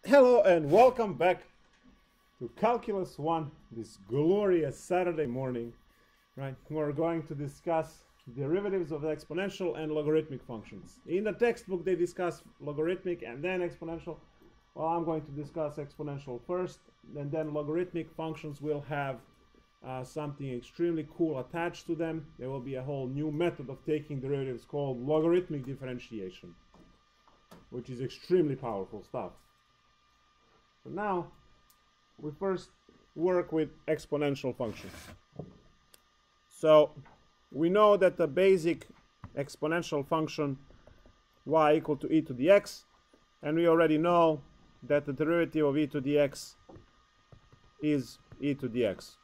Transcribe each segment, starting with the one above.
Hello and welcome back to Calculus 1 this glorious Saturday morning. Right, we're going to discuss derivatives of exponential and logarithmic functions. In the textbook they discuss logarithmic and then exponential. Well, I'm going to discuss exponential first, and then logarithmic functions will have something extremely cool attached to them. There will be a whole new method of taking derivatives called logarithmic differentiation, which is extremely powerful stuff. So now we first work with exponential functions. So we know that the basic exponential function y equal to e to the x, and we already know that the derivative of e to the x is e to the x.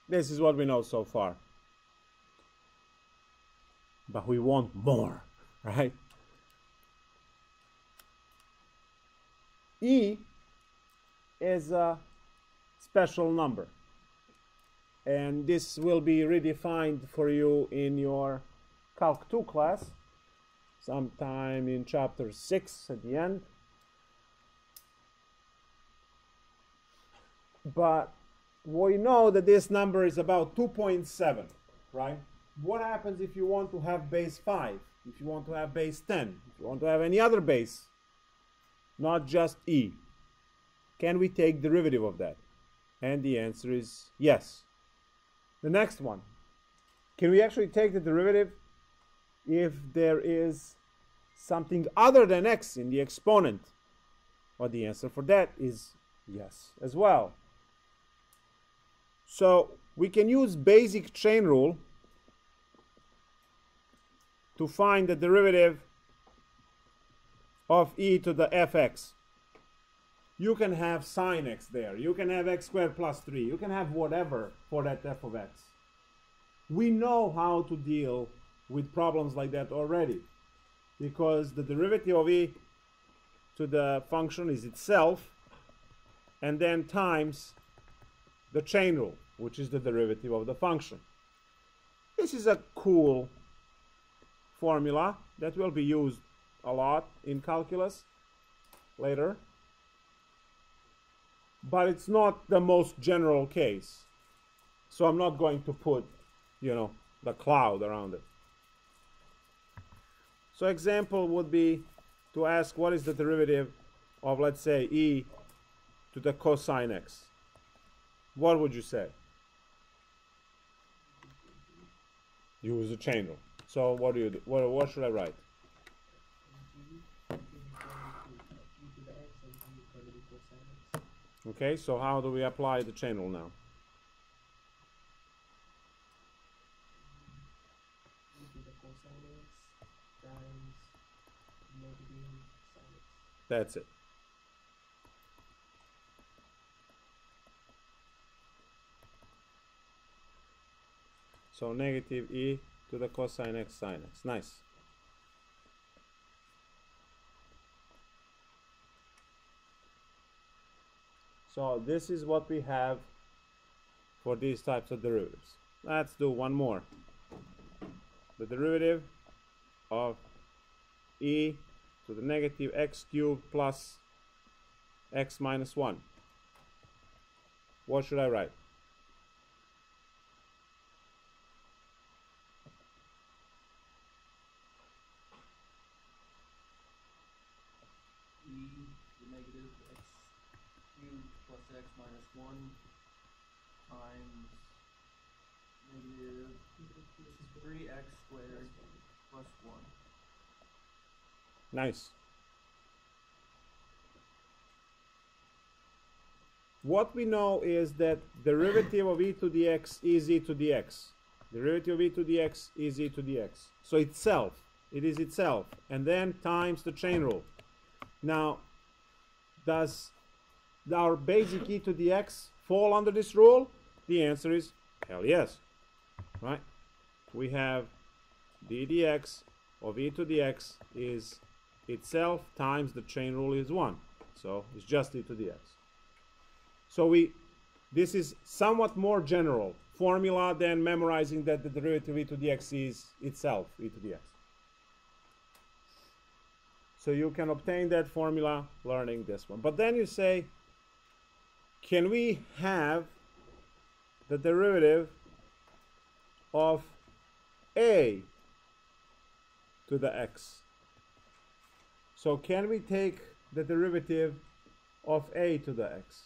This is what we know so far. But we want more, right? E is a special number, and this will be redefined for you in your Calc 2 class sometime in chapter 6 at the end. But we know that this number is about 2.7, right? What happens if you want to have base 5, if you want to have base 10, if you want to have any other base, not just e? Can we take derivative of that? And the answer is yes. The next one, can we actually take the derivative if there is something other than x in the exponent? Well, the answer for that is yes as well. So we can use basic chain rule to find the derivative of e to the fx. You can have sine x there. You can have x squared plus 3. You can have whatever for that f of x. We know how to deal with problems like that already, because the derivative of e to the function is itself and then times the chain rule, which is the derivative of the function. This is a cool formula that will be used a lot in calculus later, but it's not the most general case, so I'm not going to put, the cloud around it. So example would be to ask what is the derivative of, let's say, e to the cosine x. What would you say? Use the chain rule. So what do you do? What should I write? Okay, so how do we apply the chain rule now? That's it. So negative e to the cosine x sine x. Nice. So this is what we have for these types of derivatives. Let's do one more. The derivative of e to the negative x cubed plus x minus 1. What should I write? X minus 1 times negative 3x squared plus 1. Nice. What we know is that derivative of e to the x is e to the x. Derivative of e to the x is e to the x. So it is itself, and then times the chain rule. Now, does our basic e to the x fall under this rule? The answer is hell yes, right? We have d dx of e to the x is itself times the chain rule is 1, so it's just e to the x. So this is somewhat more general formula than memorizing that the derivative e to the x is itself e to the x. So you can obtain that formula learning this one. But then you say, can we have the derivative of a to the x? So can we take the derivative of a to the x?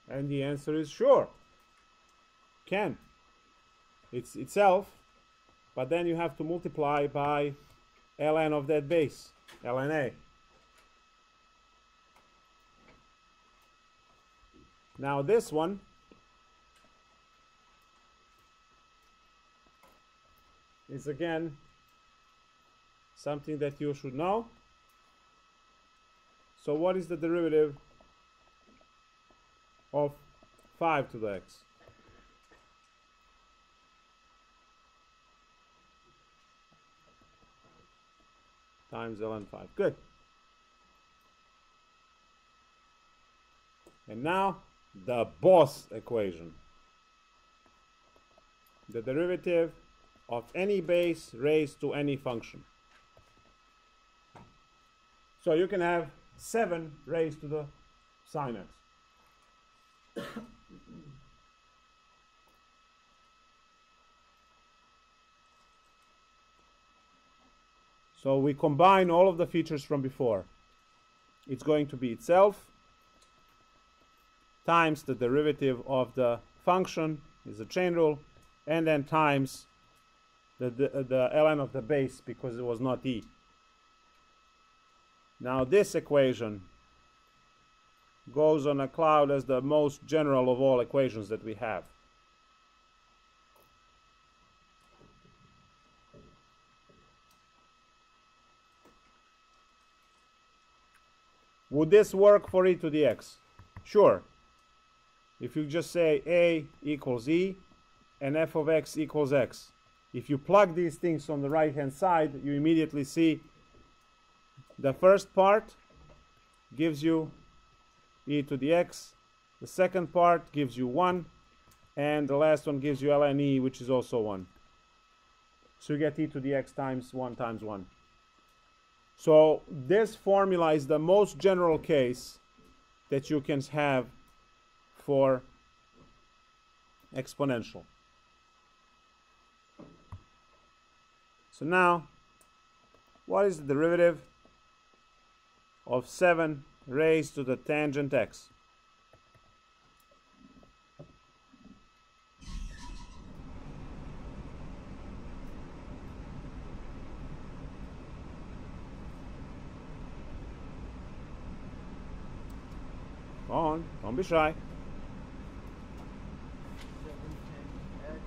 And the answer is sure. Can. It's itself, but then you have to multiply by ln of that base, ln a. Now this one is again something that you should know. So what is the derivative of 5 to the x? Times ln 5. Good. And now the boss equation. The derivative of any base raised to any function. So you can have 7 raised to the sine x. So we combine all of the features from before. It's going to be itself times the derivative of the function is a chain rule, and then times the ln of the base because it was not e. Now this equation goes on a cloud as the most general of all equations that we have. Would this work for e to the x? Sure. If you just say a equals e and f of x equals x, if you plug these things on the right hand side, you immediately see the first part gives you e to the x, the second part gives you 1, and the last one gives you ln e, which is also 1. So you get e to the x times 1 times 1. So this formula is the most general case that you can have for exponential. So now, what is the derivative of 7 raised to the tangent x? Go on, don't be shy. 7 tangent x.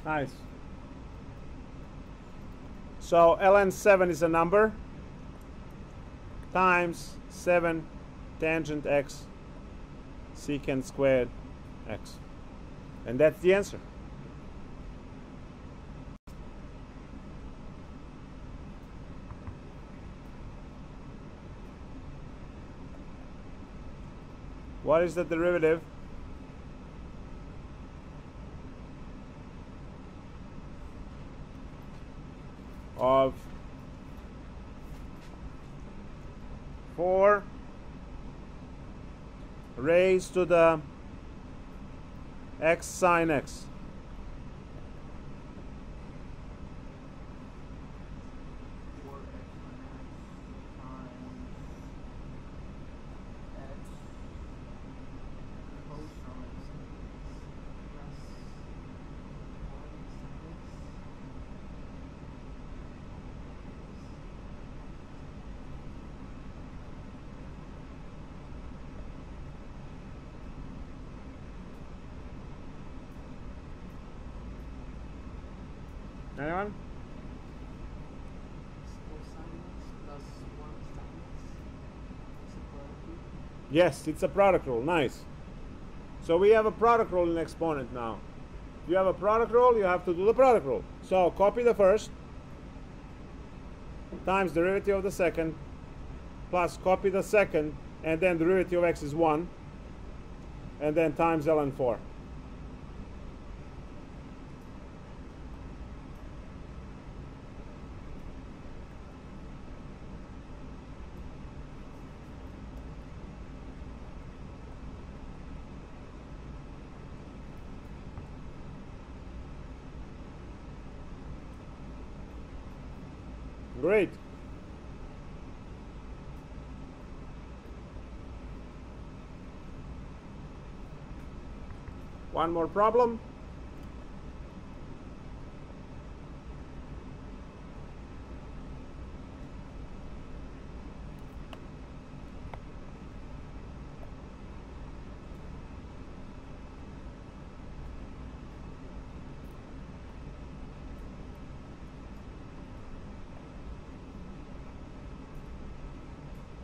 Nice. So ln 7 is a number times 7 tangent x secant squared x. And that's the answer. What is the derivative of 4 raised to the x sine x? 4 x times x cosine x plus 1 x. Anyone? Cosine x plus 1 sin x is a product rule. Yes, it's a product rule. Nice. So we have a product rule in exponent now. If you have a product rule, you have to do the product rule. So copy the first times derivative of the second plus copy the second, and then derivative of x is 1, and then times ln 4. Great. One more problem.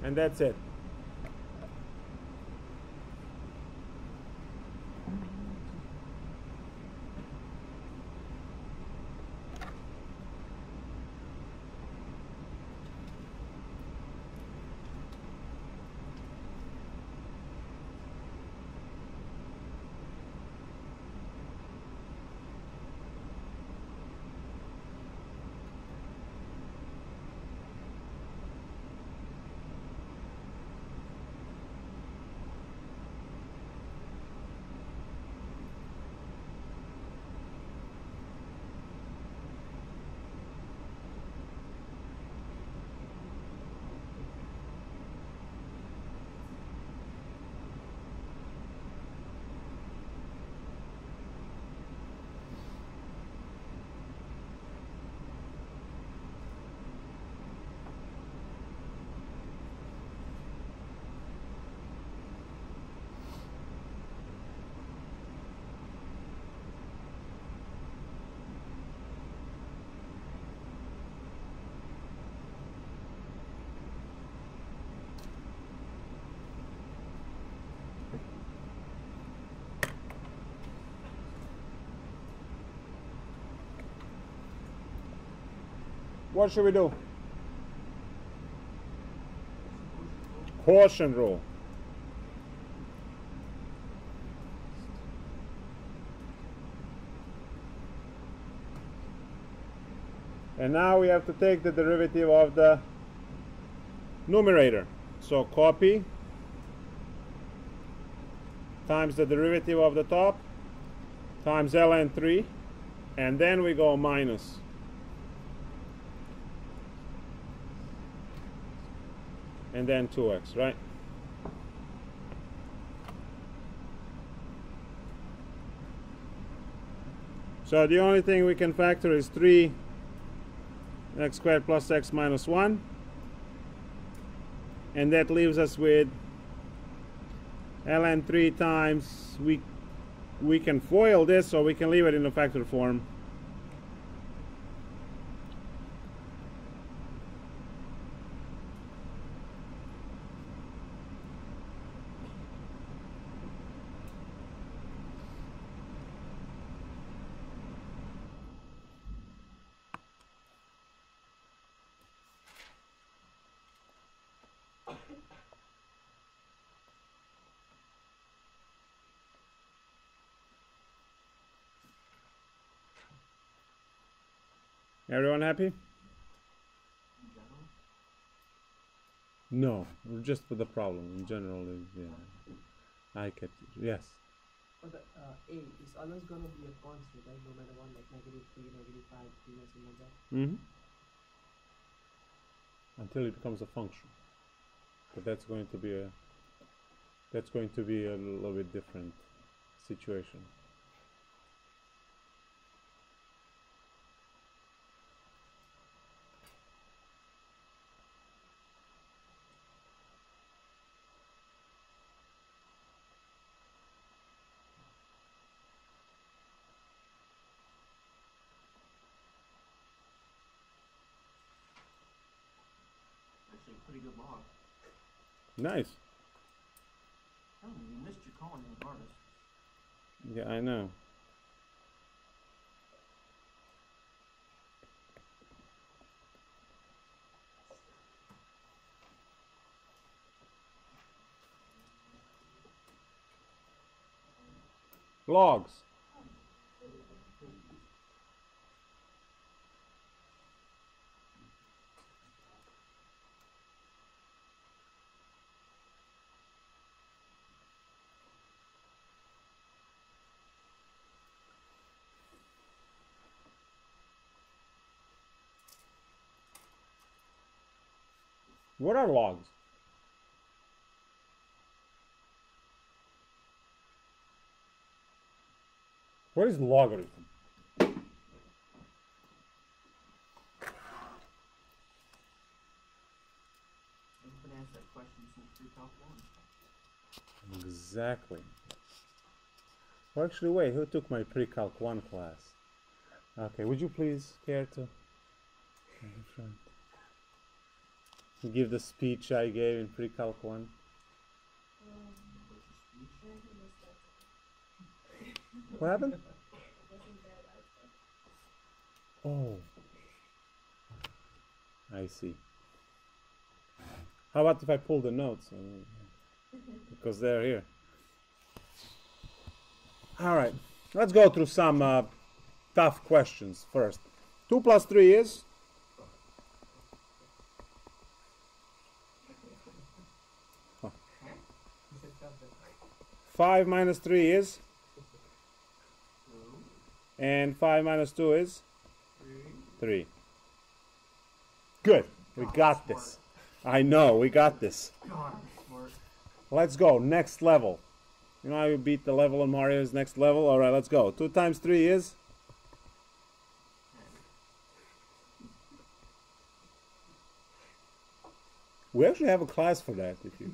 And that's it. What should we do? Quotient rule. And now we have to take the derivative of the numerator. So copy times the derivative of the top times ln 3, and then we go minus. And then 2x, right? So the only thing we can factor is 3x squared plus x minus 1. And that leaves us with ln 3 times, we can FOIL this, so we can leave it in the factor form. Everyone happy? In general? No, just for the problem. In general, yeah. I get it. Yes. But the A is always going to be a constant, right? No matter what, like -3, -5, 3, or something like that. Mm-hmm. Until it becomes a function. But that's going to be a little bit different situation. Actually, a pretty good log. Nice. Oh, you missed your calling an artist. Yeah, I know. Logs. What are logs? What is logarithm? You can answer that question since PreCalc1. Exactly. Well, actually, wait, who took my PreCalc1 class? Okay, would you please care to give the speech I gave in PreCalc1? What happened? Oh, I see. How about if I pull the notes? Because they're here. All right, let's go through some tough questions first. 2 plus 3 is? 5 minus 3 is? And 5 minus 2 is? 3. Good. We got this. I know, we got this. Let's go. Next level. You know how you beat the level on Mario's next level? All right, let's go. 2 times 3 is? We actually have a class for that. If you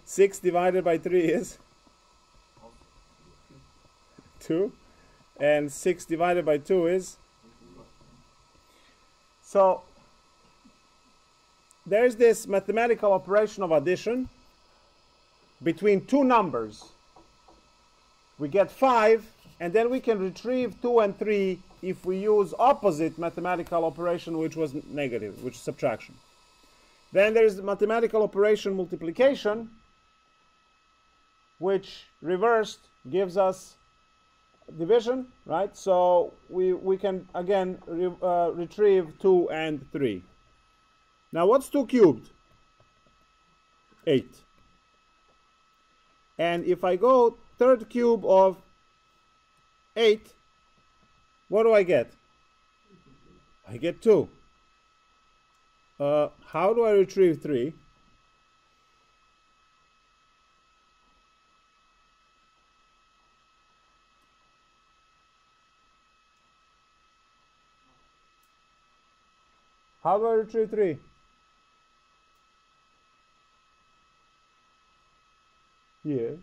6 divided by 3 is? 2. And 6 divided by 2 is? So, there's this mathematical operation of addition between two numbers. We get 5, and then we can retrieve 2 and 3 if we use opposite mathematical operation, which was negative, which is subtraction. Then there's the mathematical operation multiplication, which reversed gives us division, right? So we can again retrieve 2 and 3. Now what's 2 cubed? 8. And if I go third cube of 8, what do I get? I get 2. How do I retrieve 3? How do I retrieve 3? Yeah.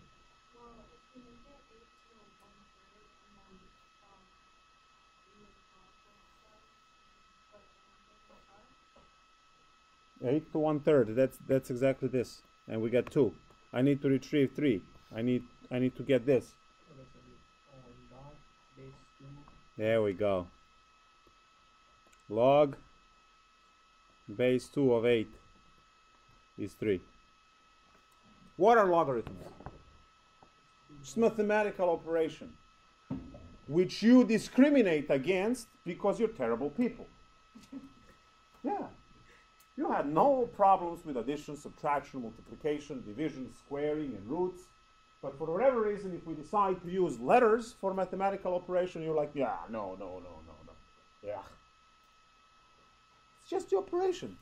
8 to 1/3. That's exactly this, and we get 2. I need to retrieve 3. I need to get this. Log base 2. There we go. Log base 2 of 8 is 3. What are logarithms? It's mathematical operation which you discriminate against because you're terrible people. Yeah. You had no problems with addition, subtraction, multiplication, division, squaring, and roots. But for whatever reason, if we decide to use letters for mathematical operation, you're like, yeah, no. Yeah. It's just the operation.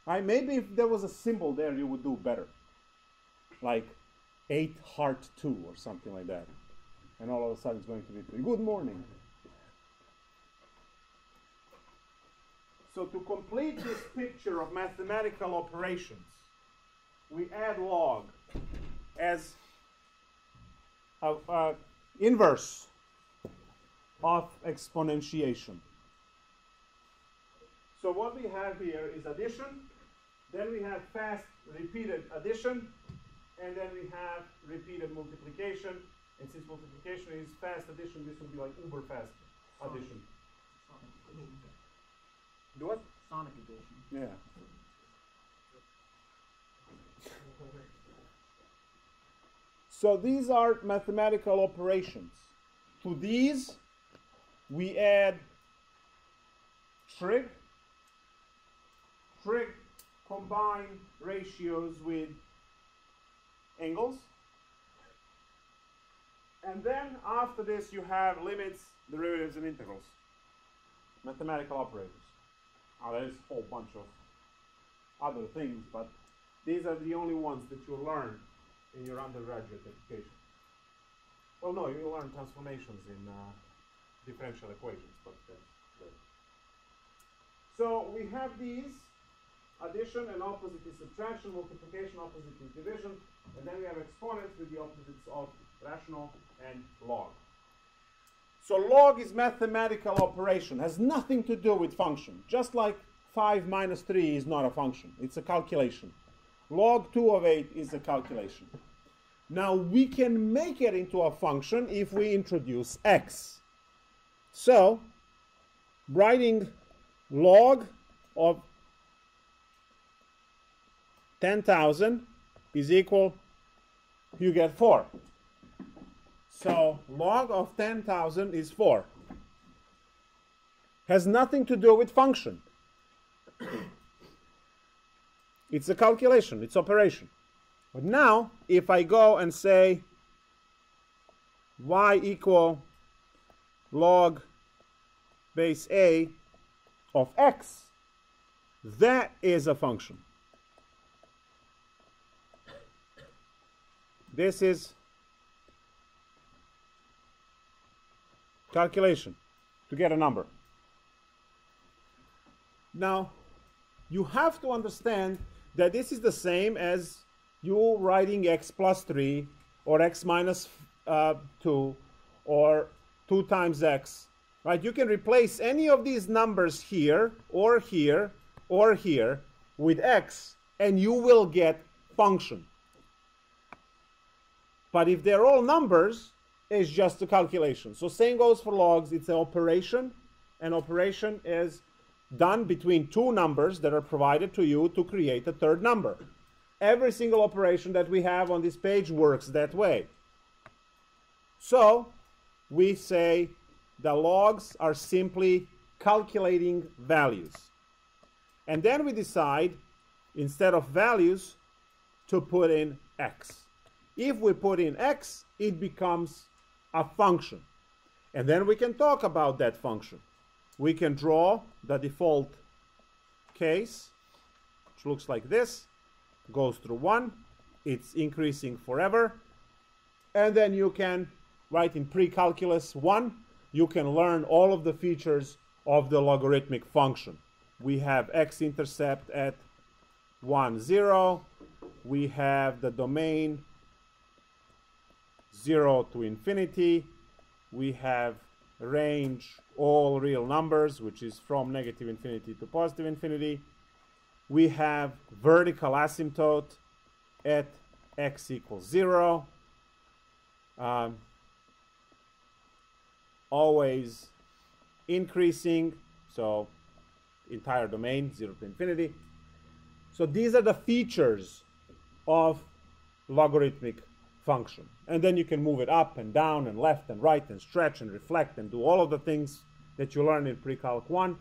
Maybe if there was a symbol there, you would do better. Like 8 heart 2 or something like that. And all of a sudden it's going to be 3. Good morning. So to complete this picture of mathematical operations, we add log as an inverse of exponentiation. So what we have here is addition, then we have fast repeated addition, and then we have repeated multiplication. And since multiplication is fast addition, this would be like uber fast addition. Do what? Sonic addition. Yeah. So these are mathematical operations. To these, we add trig. Trig combine ratios with angles. And then after this, you have limits, derivatives, and integrals. Mathematical operators. Now, there's a whole bunch of other things, but these are the only ones that you'll learn in your undergraduate education. Well, no, you'll learn transformations in differential equations, but that's later. So we have these: addition and opposite is subtraction, multiplication, opposite is division, and then we have exponents with the opposites of rational and log. So log is mathematical operation, has nothing to do with function. Just like 5 minus 3 is not a function, it's a calculation. Log 2 of 8 is a calculation. Now we can make it into a function if we introduce x. So writing log of 10,000 is equal, you get 4. So log of 10,000 is 4. Has nothing to do with function. It's a calculation, it's operation. But now, if I go and say y equal log base a of x, that is a function. This is calculation to get a number. Now, you have to understand that this is the same as you writing x plus 3 or x minus 2 or 2 times x. Right? You can replace any of these numbers here or here or here with x and you will get function. But if they're all numbers, it's just a calculation. So same goes for logs. It's an operation. An operation is done between two numbers that are provided to you to create a third number. Every single operation that we have on this page works that way. So we say the logs are simply calculating values. And then we decide, instead of values, to put in x. If we put in x, it becomes a function. And then we can talk about that function. We can draw the default case, which looks like this. Goes through 1. It's increasing forever. And then you can write in PreCalculus1, you can learn all of the features of the logarithmic function. We have x-intercept at 1, 0. We have the domain 0 to infinity. We have range all real numbers, which is from negative infinity to positive infinity. We have vertical asymptote at x equals 0. Always increasing, so entire domain 0 to infinity. So these are the features of logarithmic function. And then you can move it up and down and left and right and stretch and reflect and do all of the things that you learn in PreCalc1.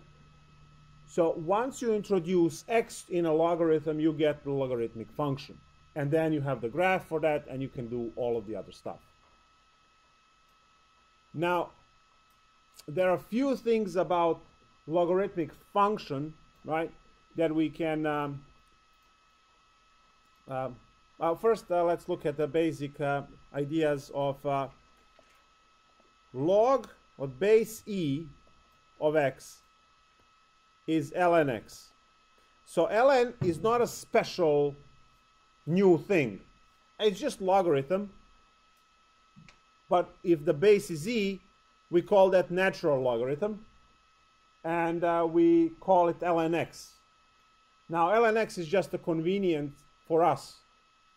So once you introduce x in a logarithm, you get the logarithmic function. And then you have the graph for that, and you can do all of the other stuff. Now, there are a few things about logarithmic function, right, that we can... first, let's look at the basic ideas of log or base e of x is ln x. So ln is not a special new thing. It's just logarithm. But if the base is e, we call that natural logarithm. And we call it ln x. Now, ln x is just a convenient for us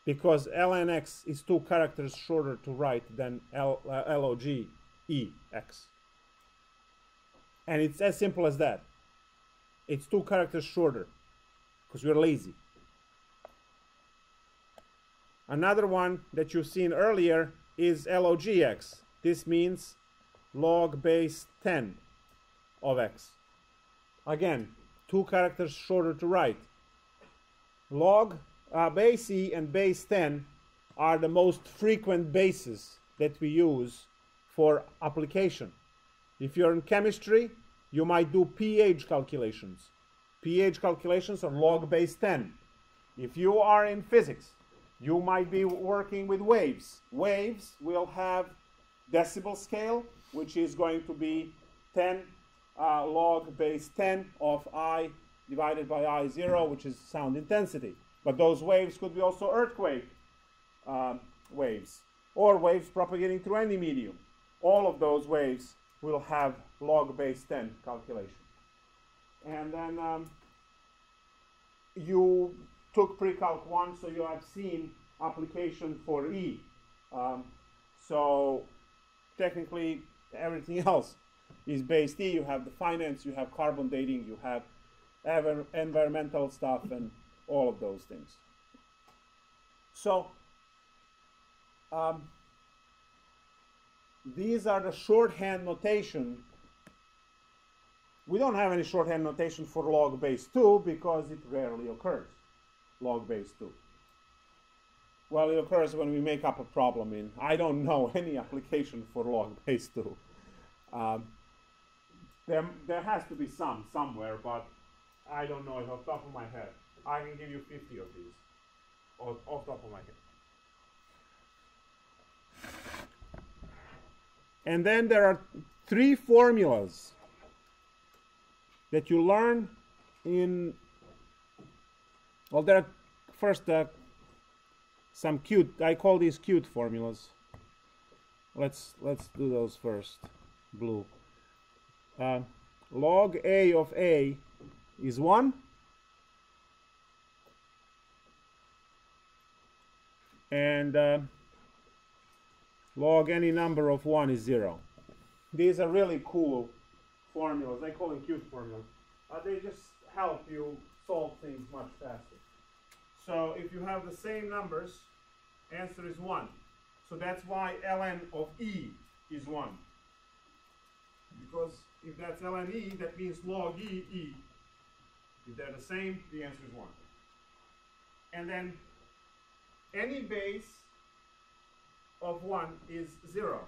because ln x is 2 characters shorter to write than log e x. And it's as simple as that. It's 2 characters shorter because we're lazy. Another one that you've seen earlier is logx. This means log base 10 of x. Again, 2 characters shorter to write. Log base e and base 10 are the most frequent bases that we use for application. If you're in chemistry, you might do pH calculations. pH calculations are log base 10. If you are in physics, you might be working with waves. Waves will have decibel scale, which is going to be 10 log base 10 of I divided by I0, which is sound intensity. But those waves could be also earthquake waves, or waves propagating through any medium. All of those waves will have log base 10 calculation. And then you took PreCalc1, so you have seen application for E. So technically everything else is based E. You have the finance, you have carbon dating, you have environmental stuff, and all of those things. So these are the shorthand notation. We don't have any shorthand notation for log base 2 because it rarely occurs, log base 2. Well, it occurs when we make up a problem in, I don't know any application for log base 2. There has to be some somewhere, but I don't know it off the top of my head. I can give you 50 of these off the top of my head. And then there are 3 formulas that you learn in, well, there are first some cute, I call these cute formulas. Let's do those first. Blue. Log A of A is 1. And log any number of 1 is 0. These are really cool formulas. I call them cute formulas. They just help you solve things much faster. So if you have the same numbers, answer is 1. So that's why ln of E is 1. Because if that's ln E, that means log E, E. If they're the same, the answer is 1. And then any base of 1 is 0.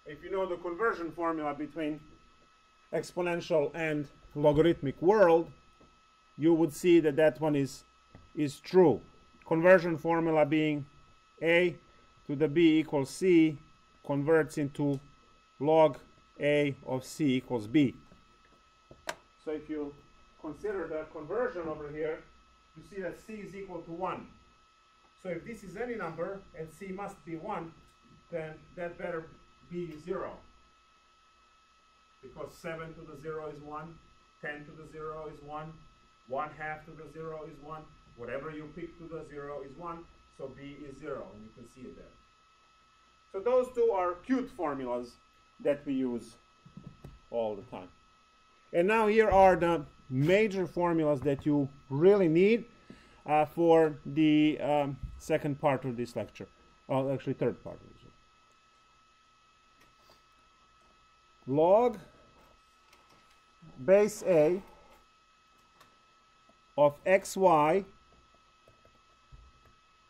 If you know the conversion formula between exponential and logarithmic world, you would see that that one is true. Conversion formula being A to the B equals C converts into log A of C equals B. So if you consider the conversion over here, you see that C is equal to 1. So if this is any number and C must be 1, then that better be 0. Because 7 to the 0 is 1, 10 to the 0 is 1, 1/2 to the 0 is 1, whatever you pick to the 0 is 1, so B is 0, and you can see it there. So those two are cute formulas that we use all the time. And now here are the major formulas that you really need for the second part of this lecture. Well, actually third part of this lecture. Log base A of xy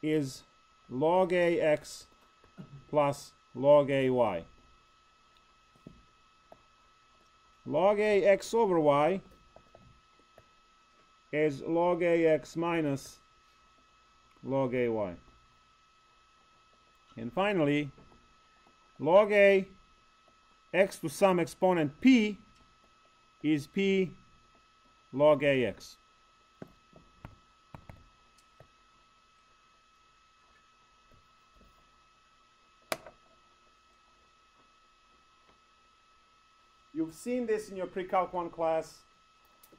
is log ax plus log ay. Log ax over y is log ax minus log ay. And finally, log a x to some exponent p is p log ax. You've seen this in your PreCalc1 class,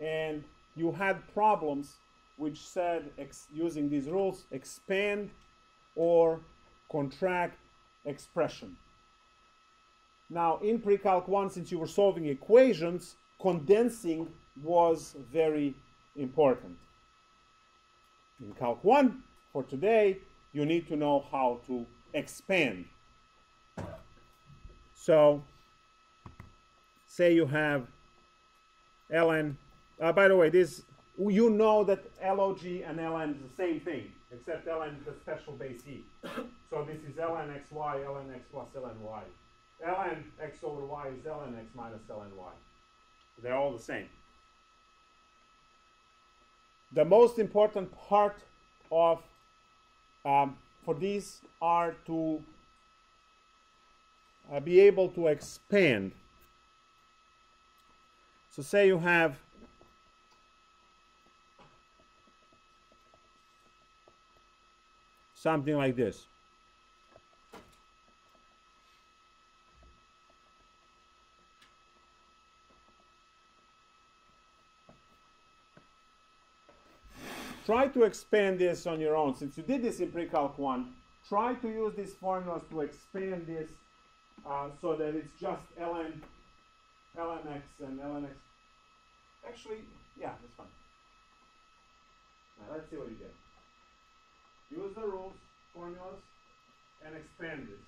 and you had problems which said, using these rules, expand or contract expression. Now, in PreCalc 1, since you were solving equations, condensing was very important. In Calc 1, for today, you need to know how to expand. So, say you have ln, by the way, this, you know that log and ln is the same thing, except ln is the special base e. So this is ln xy, ln x plus ln y. Ln x over y is ln x minus ln y. They're all the same. The most important part of for these are to be able to expand. So say you have something like this. Try to expand this on your own. Since you did this in PreCalc 1, try to use these formulas to expand this so that it's just ln x and ln x. Actually, yeah, that's fine. Now, let's see what you get. Use the rules, formulas, and expand this.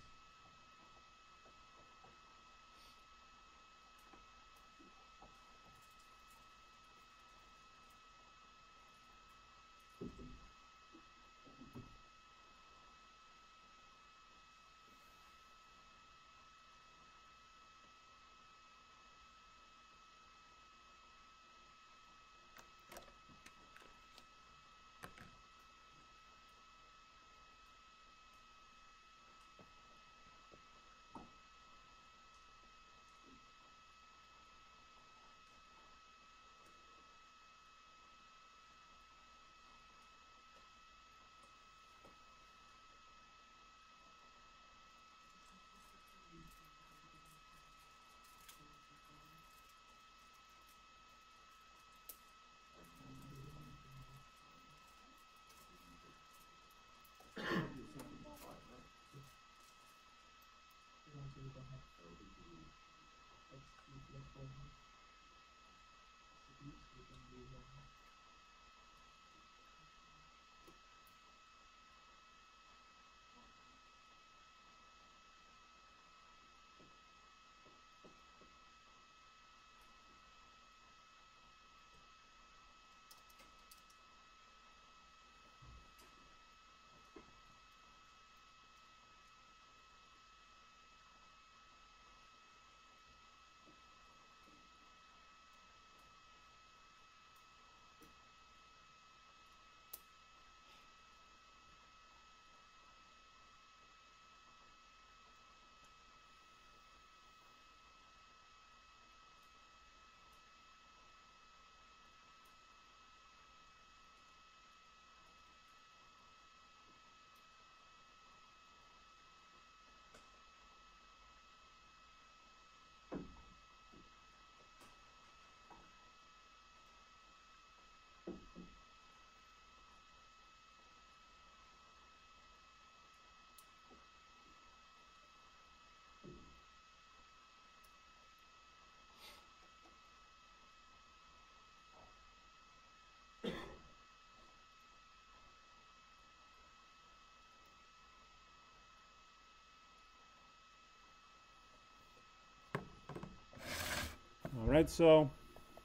All right, so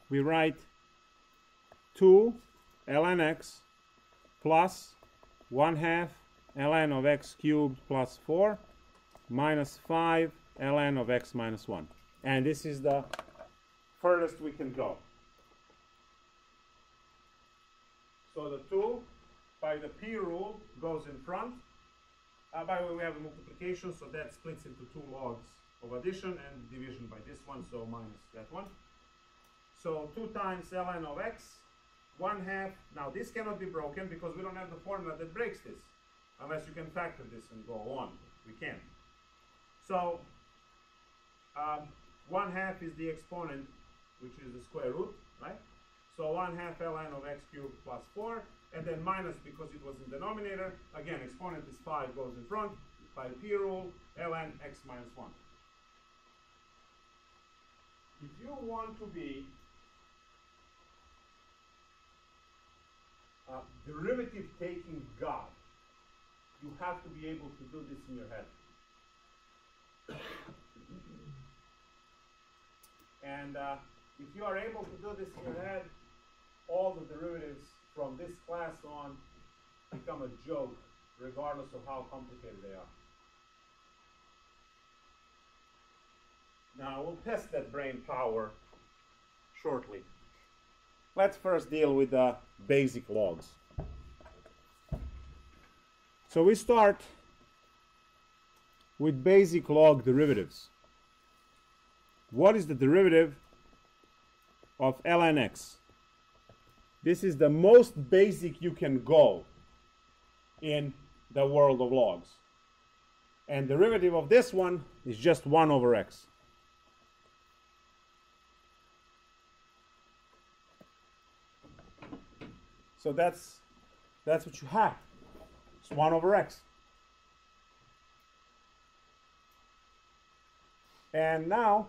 we write 2 ln x plus 1/2 ln of x cubed plus 4 minus 5 ln of x minus 1. And this is the furthest we can go. So the 2 by the p rule goes in front. By the way, we have a multiplication, so that splits into 2 logs of addition and division by this one, so minus that one. So 2 times ln of x, 1/2. Now this cannot be broken because we don't have the formula that breaks this, unless you can factor this and go on. We can. So 1/2 is the exponent, which is the square root, right? So 1/2 ln of x cubed plus 4, and then minus because it was in denominator. Again, exponent is 5, goes in front. By P rule, ln x minus 1. If you want to be a derivative taking God, you have to be able to do this in your head. And if you are able to do this in your head, all the derivatives from this class on become a joke, regardless of how complicated they are. Now, we'll test that brain power shortly. Let's first deal with the basic logs. So we start with basic log derivatives. What is the derivative of ln x? This is the most basic you can go in the world of logs. And derivative of this one is just 1 over x. So that's what you have. It's 1 over x. And now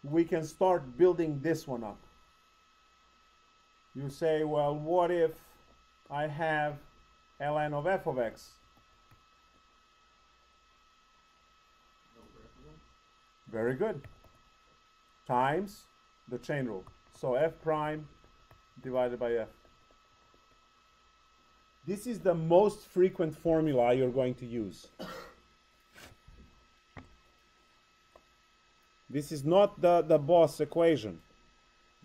we can start building this one up. You say, well, what if I have ln of f of x? Very good. Times the chain rule. So f prime divided by f. This is the most frequent formula you're going to use. This is not the boss equation,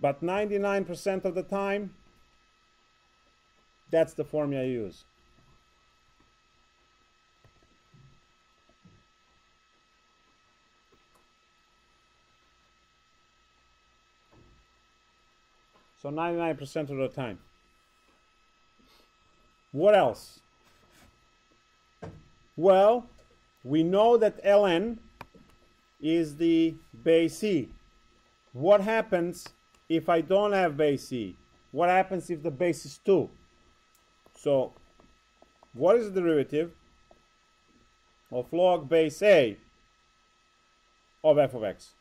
but 99% of the time, that's the formula you use. So 99% of the time. What else? Well, we know that ln is the base c. What happens if I don't have base c? What happens if the base is 2? So, what is the derivative of log base a of f of x?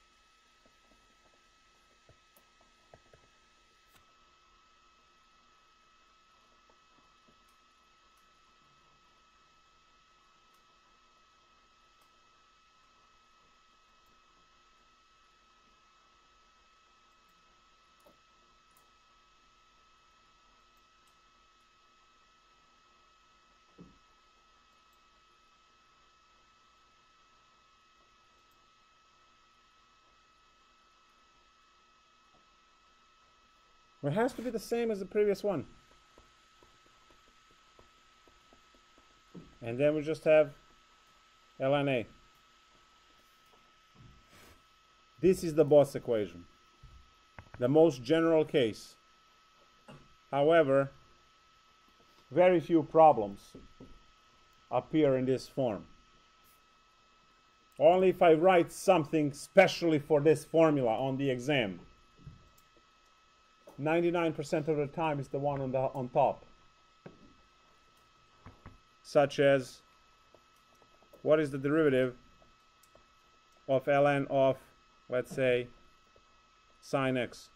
It has to be the same as the previous one. And then we just have ln a. This is the boss equation, the most general case. However, very few problems appear in this form. Only if I write something specially for this formula on the exam. 99% of the time is the one on top. Such as, what is the derivative of ln of, let's say, sine x?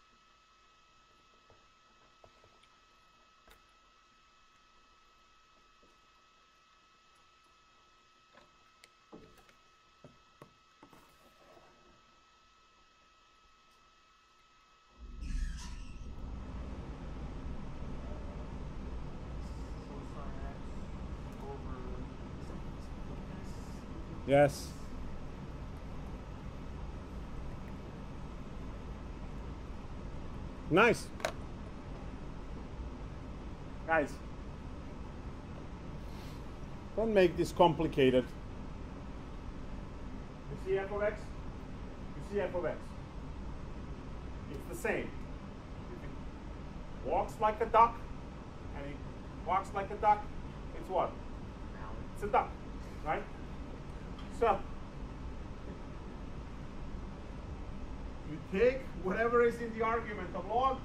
Yes. Nice. Guys, don't make this complicated. You see f of x? You see f of x. It's the same. If it walks like a duck and it walks like a duck, it's what? It's a duck, right? So, you take whatever is in the argument of log,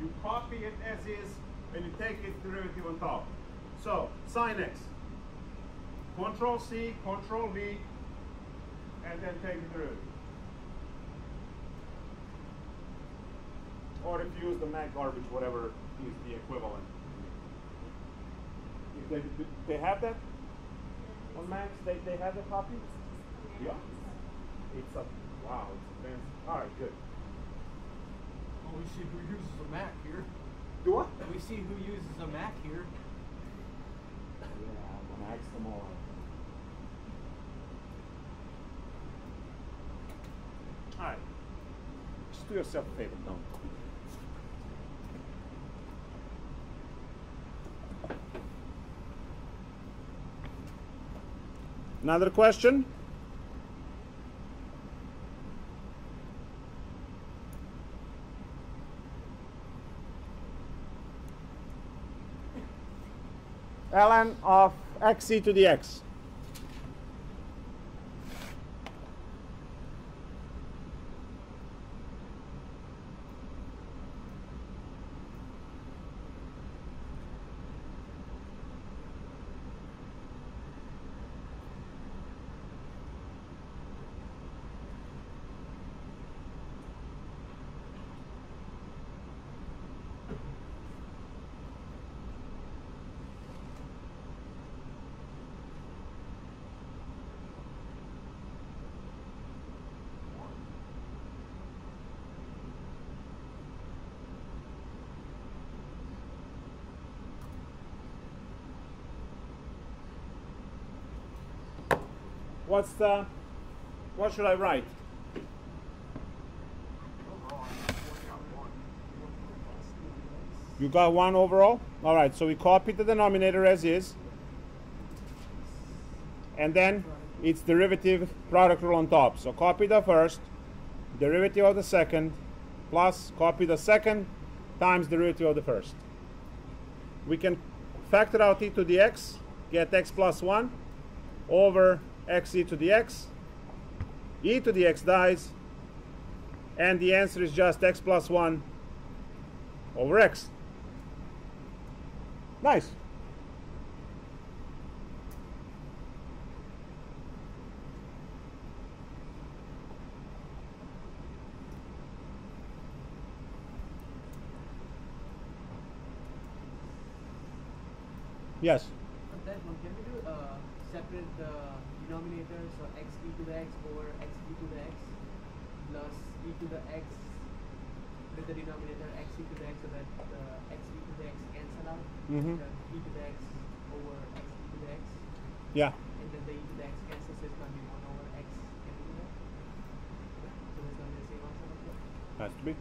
You copy it as is, and you take its derivative on top. So, sine x. Control C, Control V, and then take the derivative. Or if you use the Mac garbage, whatever is the equivalent. If they have that on Macs? They have the copy? Yeah. It's a wow, it's advanced. Alright, good. Well, we see who uses a Mac here. Do what? We see who uses a Mac here. Yeah, I'm gonna ask them all. Alright. Just do yourself a favor, don't. Another question? ln of xc to the x. What should I write? You got 1 overall? Alright, so we copy the denominator as is. And then its derivative product rule on top. So copy the first, derivative of the second, plus copy the second times derivative of the first. We can factor out e to the x, get x plus 1 over x e to the x. E to the x dies, and the answer is just x plus 1 over x. Nice. Yes. On that one, can we do separate the denominator, so x e to the x over x e to the x plus e to the x with the denominator x e to the x, so that x e to the x cancel out. Mm-hmm. E to the x over x e to the x. Yeah. And then the e to the x cancels, so it's going to be 1 over x e to the x. So it's going to be the same answer as well. Has to be.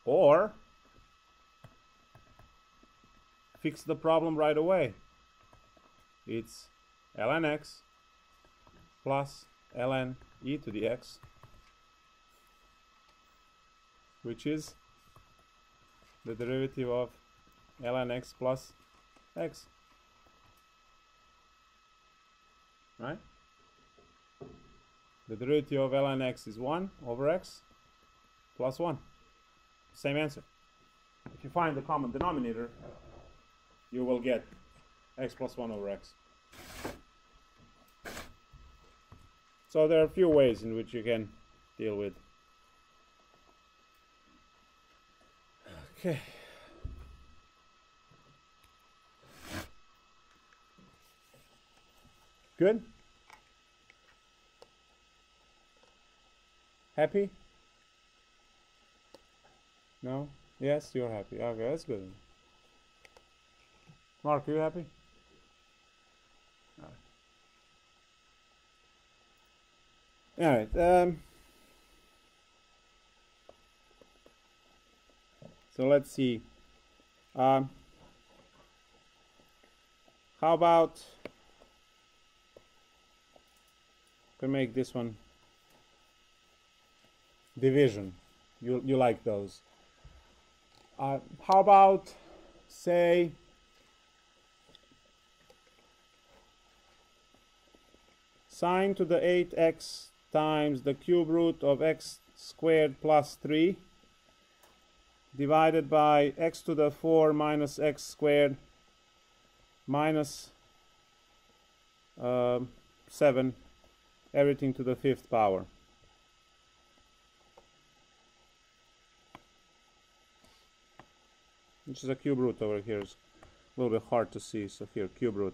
Or fix the problem right away. It's ln x plus ln e to the x, which is the derivative of ln x plus x. Right? The derivative of ln x is 1 over x plus 1. Same answer. If you find the common denominator, you will get x plus 1 over x. So there are a few ways in which you can deal with. Okay. Good? Happy? No? Yes, you're happy. Okay, that's good. Mark, are you happy? All right. So let's see. How about we make this one division? You like those? How about, say, sine to the 8x times the cube root of x squared plus 3 divided by x to the 4 minus x squared minus 7, everything to the 5th power. Which is a cube root over here. It's a little bit hard to see, so here, cube root.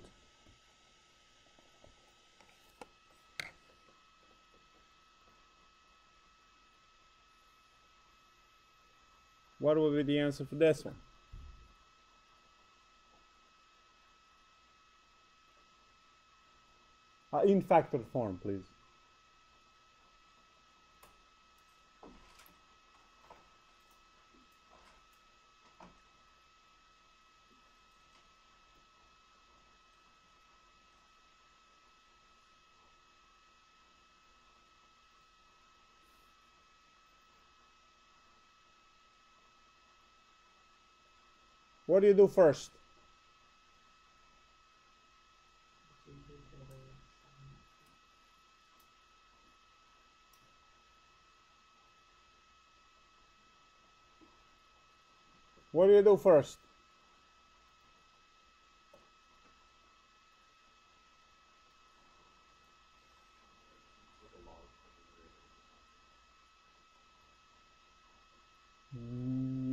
What will be the answer for this one? In factor form, please. What do you do first? What do you do first?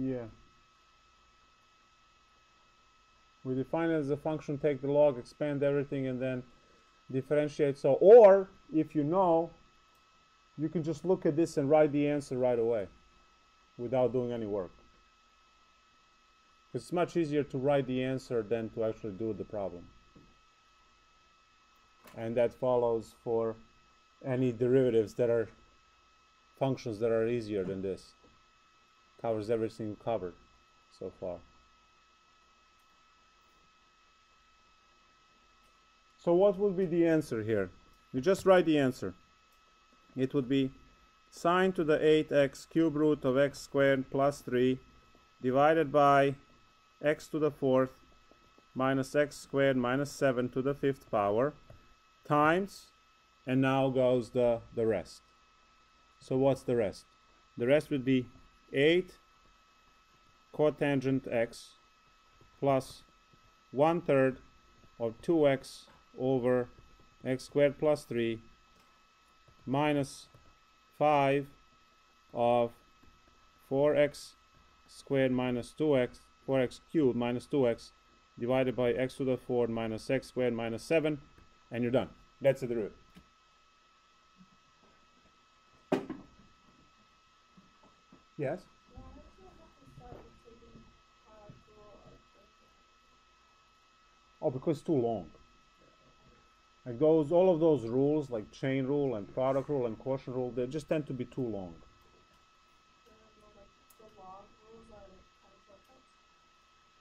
Yeah. We define it as a function, take the log, expand everything, and then differentiate. So, or if you know, you can just look at this and write the answer right away without doing any work. It's much easier to write the answer than to actually do the problem. And that follows for any derivatives that are functions that are easier than this. Covers everything covered so far. So what would be the answer here? You just write the answer. It would be sine to the 8x cube root of x squared plus 3 divided by x to the 4th minus x squared minus 7 to the 5th power times, and now goes the rest. So what's the rest? The rest would be 8 cotangent x plus 1/3 of 2x over x squared plus 3 minus 5 of 4x squared minus 2x, 4x cubed minus 2x divided by x to the 4 minus x squared minus 7, and you're done. That's the derivative. Yes? Oh, because it's too long. Like those, all of those rules, like chain rule and product rule and quotient rule, they just tend to be too long.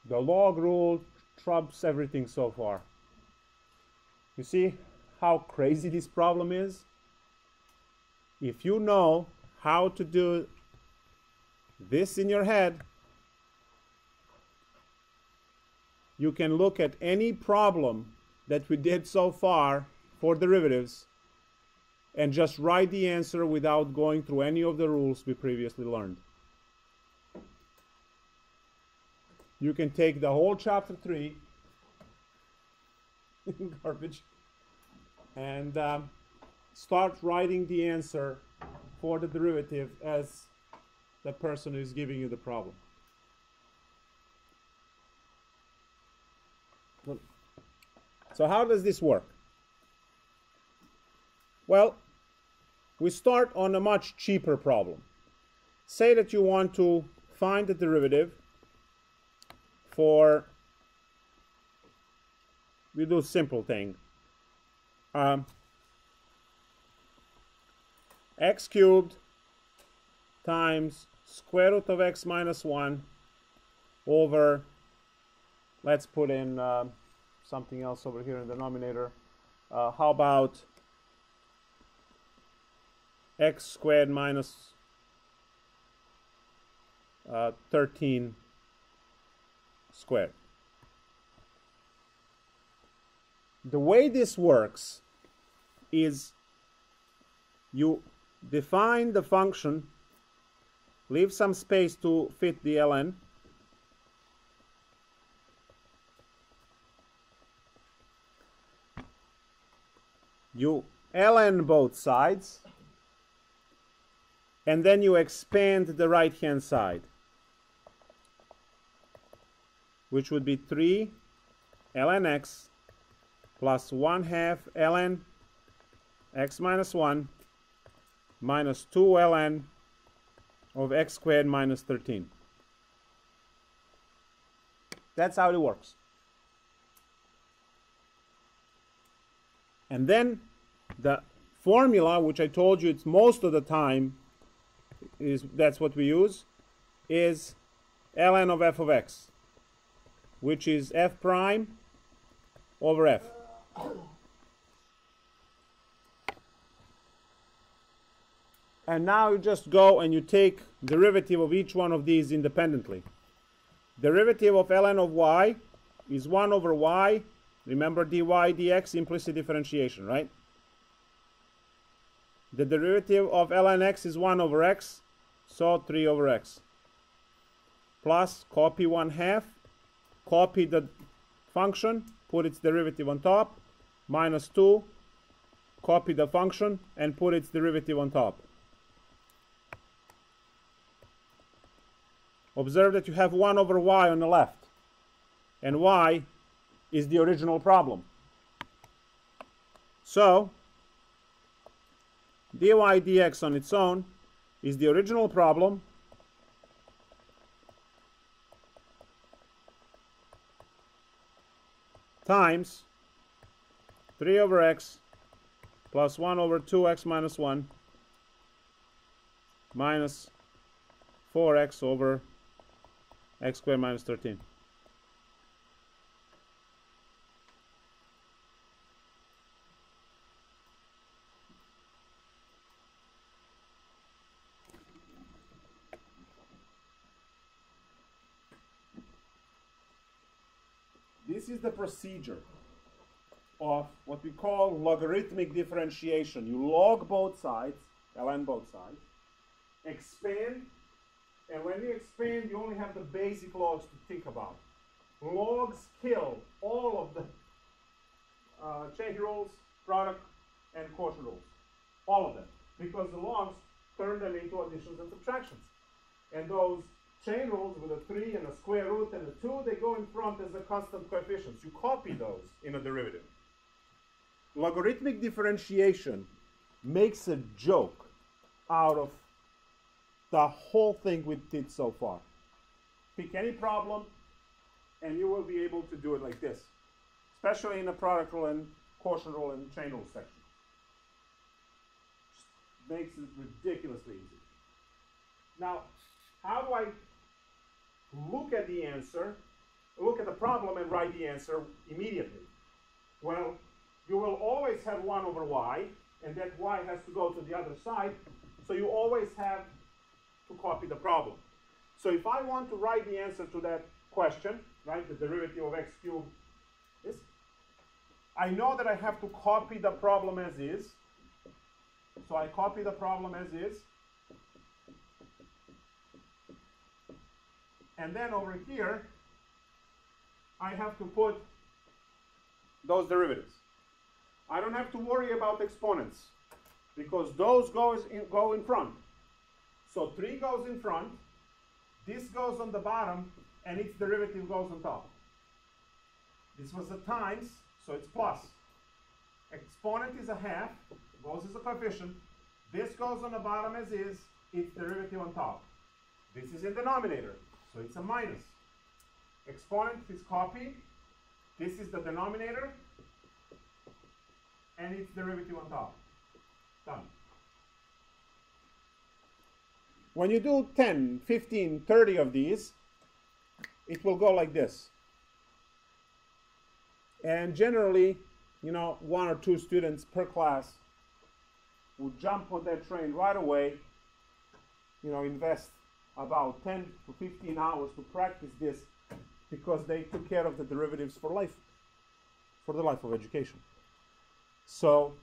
The log rule trumps everything so far. You see how crazy this problem is? If you know how to do this in your head, you can look at any problem that we did so far for derivatives and just write the answer without going through any of the rules we previously learned. You can take the whole chapter 3 garbage and start writing the answer for the derivative as the person who is giving you the problem. So how does this work? Well, we start on a much cheaper problem. Say that you want to find the derivative for, we do a simple thing. X cubed times square root of x minus 1 over, let's put in something else over here in the denominator. How about x squared minus 13 squared. The way this works is you define the function, leave some space to fit the ln, you ln both sides, and then you expand the right hand side, which would be 3 ln x plus 1/2 ln x minus 1 minus 2 ln of x squared minus 13. That's how it works. And then the formula, which I told you it's most of the time, that's what we use, is ln of f of x, which is f prime over f. And now you just go and you take derivative of each one of these independently. Derivative of ln of y is 1 over y. Remember dy dx, implicit differentiation, right? The derivative of ln x is 1 over x, so 3 over x. Plus, copy 1/2, copy the function, put its derivative on top, minus 2, copy the function, and put its derivative on top. Observe that you have 1 over y on the left, and y is the original problem. So, dy dx on its own is the original problem times 3 over x plus 1 over 2x minus 1 minus 4x over x squared minus 13. This is the procedure of what we call logarithmic differentiation. You log both sides, ln both sides, expand, and when you expand, you only have the basic logs to think about. Logs kill all of the chain rules, product, and quotient rules. All of them. Because the logs turn them into additions and subtractions. And those chain rules with a 3 and a square root and a 2, they go in front as a constant coefficients. You copy those in a derivative. Logarithmic differentiation makes a joke out of the whole thing we did so far. Pick any problem and you will be able to do it like this, especially in the product rule and quotient rule and chain rule section. Just makes it ridiculously easy. Now, how do I look at the answer, look at the problem and write the answer immediately? Well, you will always have 1 over y, and that y has to go to the other side, so you always have to copy the problem. So if I want to write the answer to that question, right, the derivative of x cubed, this, I know that I have to copy the problem as is. So I copy the problem as is. And then over here, I have to put those derivatives. I don't have to worry about exponents because those go in front. So 3 goes in front, this goes on the bottom, and its derivative goes on top. This was a times, so it's plus. Exponent is a half, goes as a coefficient. This goes on the bottom as is, its derivative on top. This is in denominator, so it's a minus. Exponent is copied. This is the denominator, and its derivative on top. Done. When you do 10, 15, 30 of these, it will go like this. And generally, you know, 1 or 2 students per class would jump on that train right away, you know, invest about 10 to 15 hours to practice this because they took care of the derivatives for life, for the life of education. So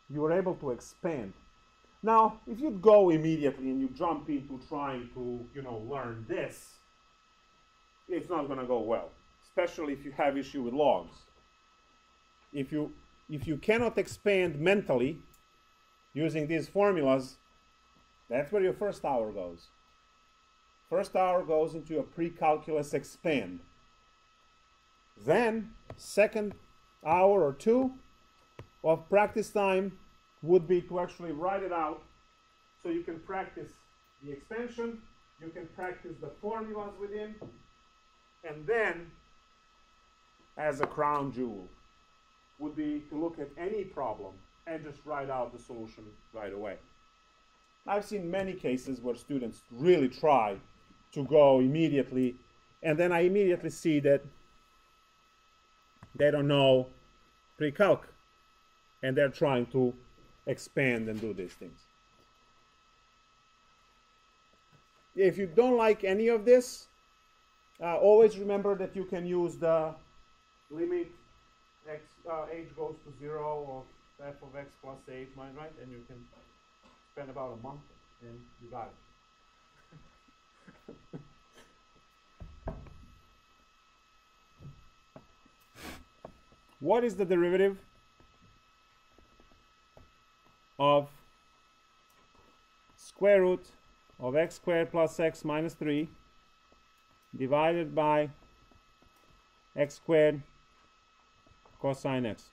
you were able to expand. Now, if you go immediately and you jump into trying to, learn this, it's not going to go well, especially if you have issue with logs. If you cannot expand mentally using these formulas, that's where your first hour goes. First hour goes into a pre-calculus expand. Then, second hour or two of practice time would be to actually write it out so you can practice the expansion, you can practice the formulas within, and then, as a crown jewel, would be to look at any problem and just write out the solution right away. I've seen many cases where students really try to go immediately, and then I immediately see that they don't know PreCalc, and they're trying to expand and do these things. If you don't like any of this, always remember that you can use the limit h goes to 0 of f of x plus h, right? And you can spend about a month and you got it. What is the derivative of square root of x squared plus x minus 3 divided by x squared cosine x?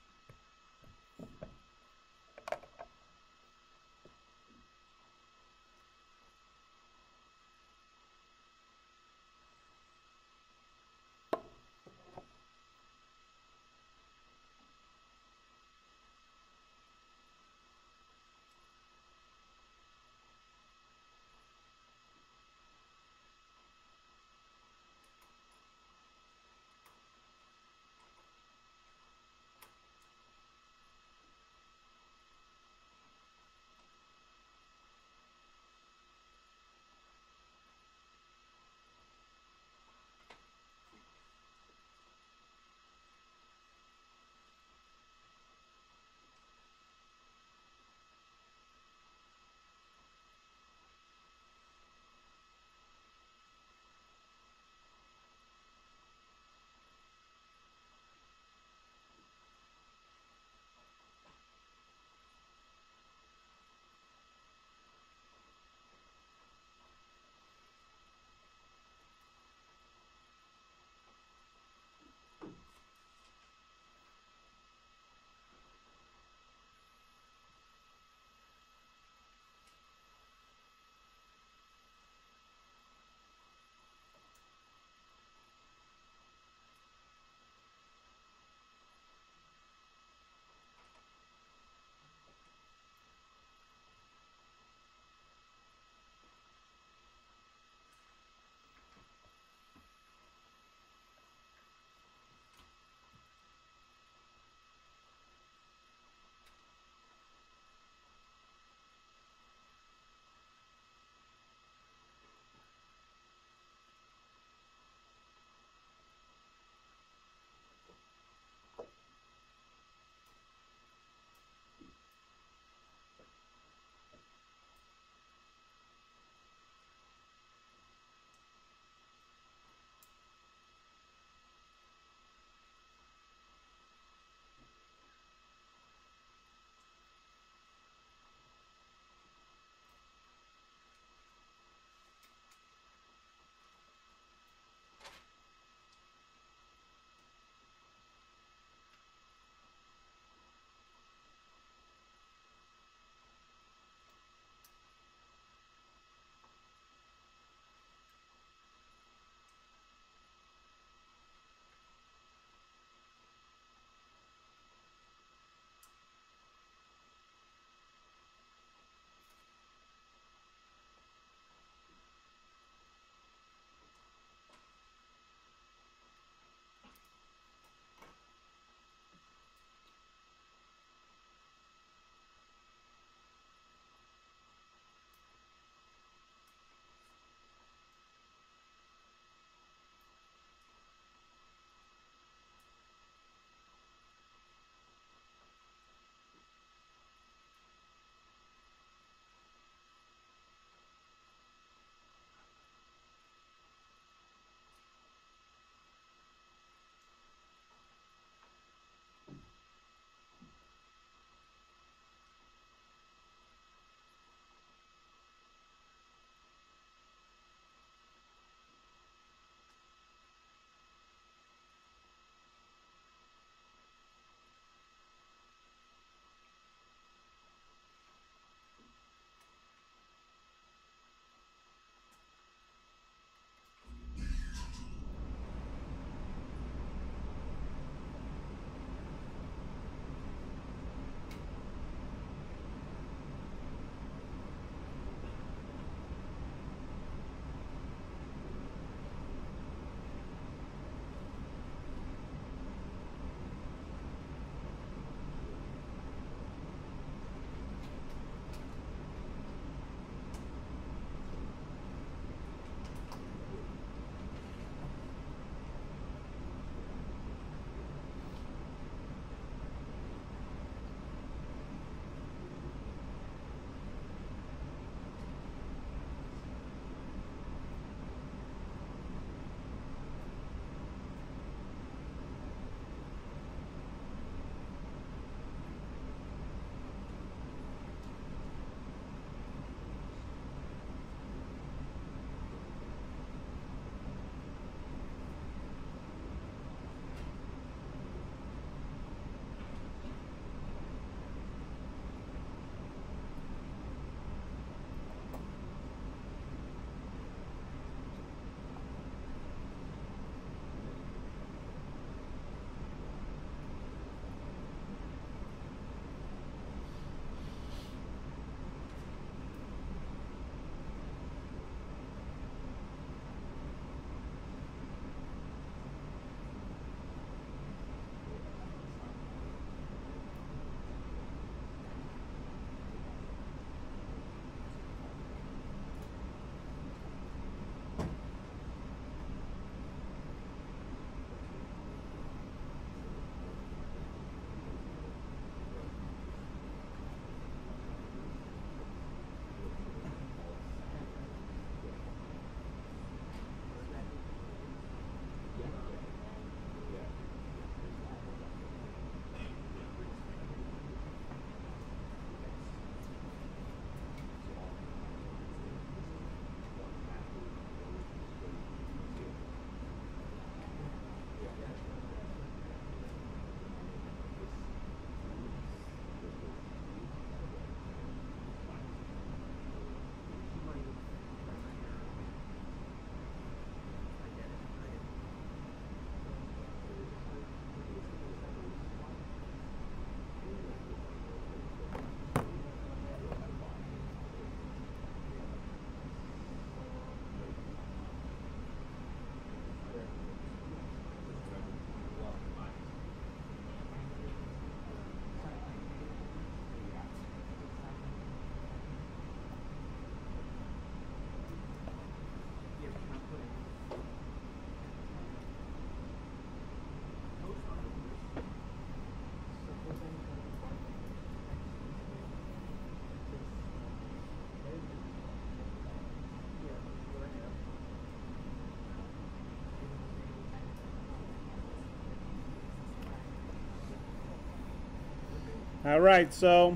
All right, so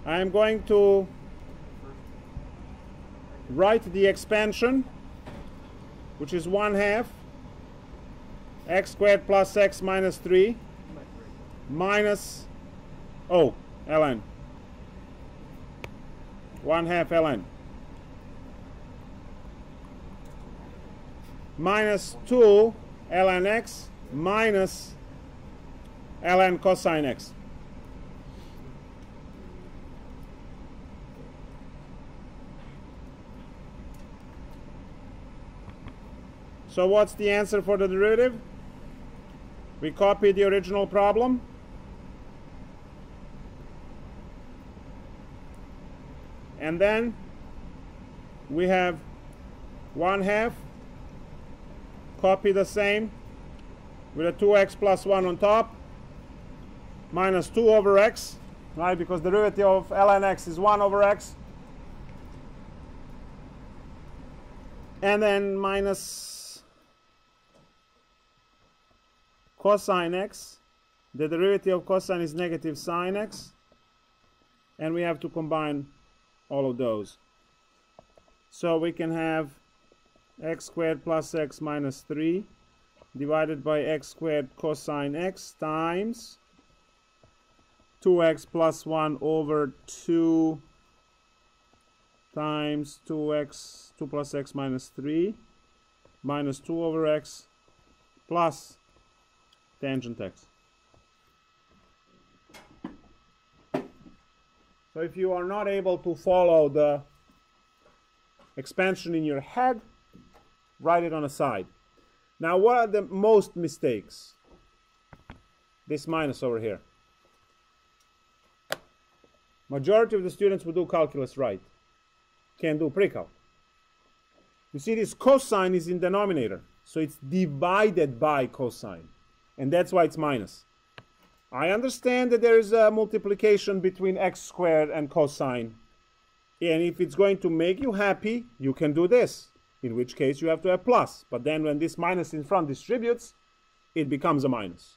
I'm going to write the expansion, which is 1/2 x squared plus x minus 3 minus ln 1/2 ln minus 2 ln x minus ln cosine x. So what's the answer for the derivative? We copy the original problem. And then we have 1/2. Copy the same with a 2x plus 1 on top. Minus 2 over x. Right? Because the derivative of ln x is 1 over x. And then minus cosine x. The derivative of cosine is negative sine x. And we have to combine all of those. So we can have x squared plus x minus 3 divided by x squared cosine x times 2x plus 1 over 2 times 2 plus x minus 3 minus 2 over x plus tangent x. So if you are not able to follow the expansion in your head, write it on a side. Now, what are the most mistakes? This minus over here. Majority of the students who do calculus right can do PreCalc. You see, this cosine is in denominator, so it's divided by cosine, and that's why it's minus. I understand that there is a multiplication between x squared and cosine, and if it's going to make you happy, you can do this, in which case you have to have plus. But then when this minus in front distributes, it becomes a minus.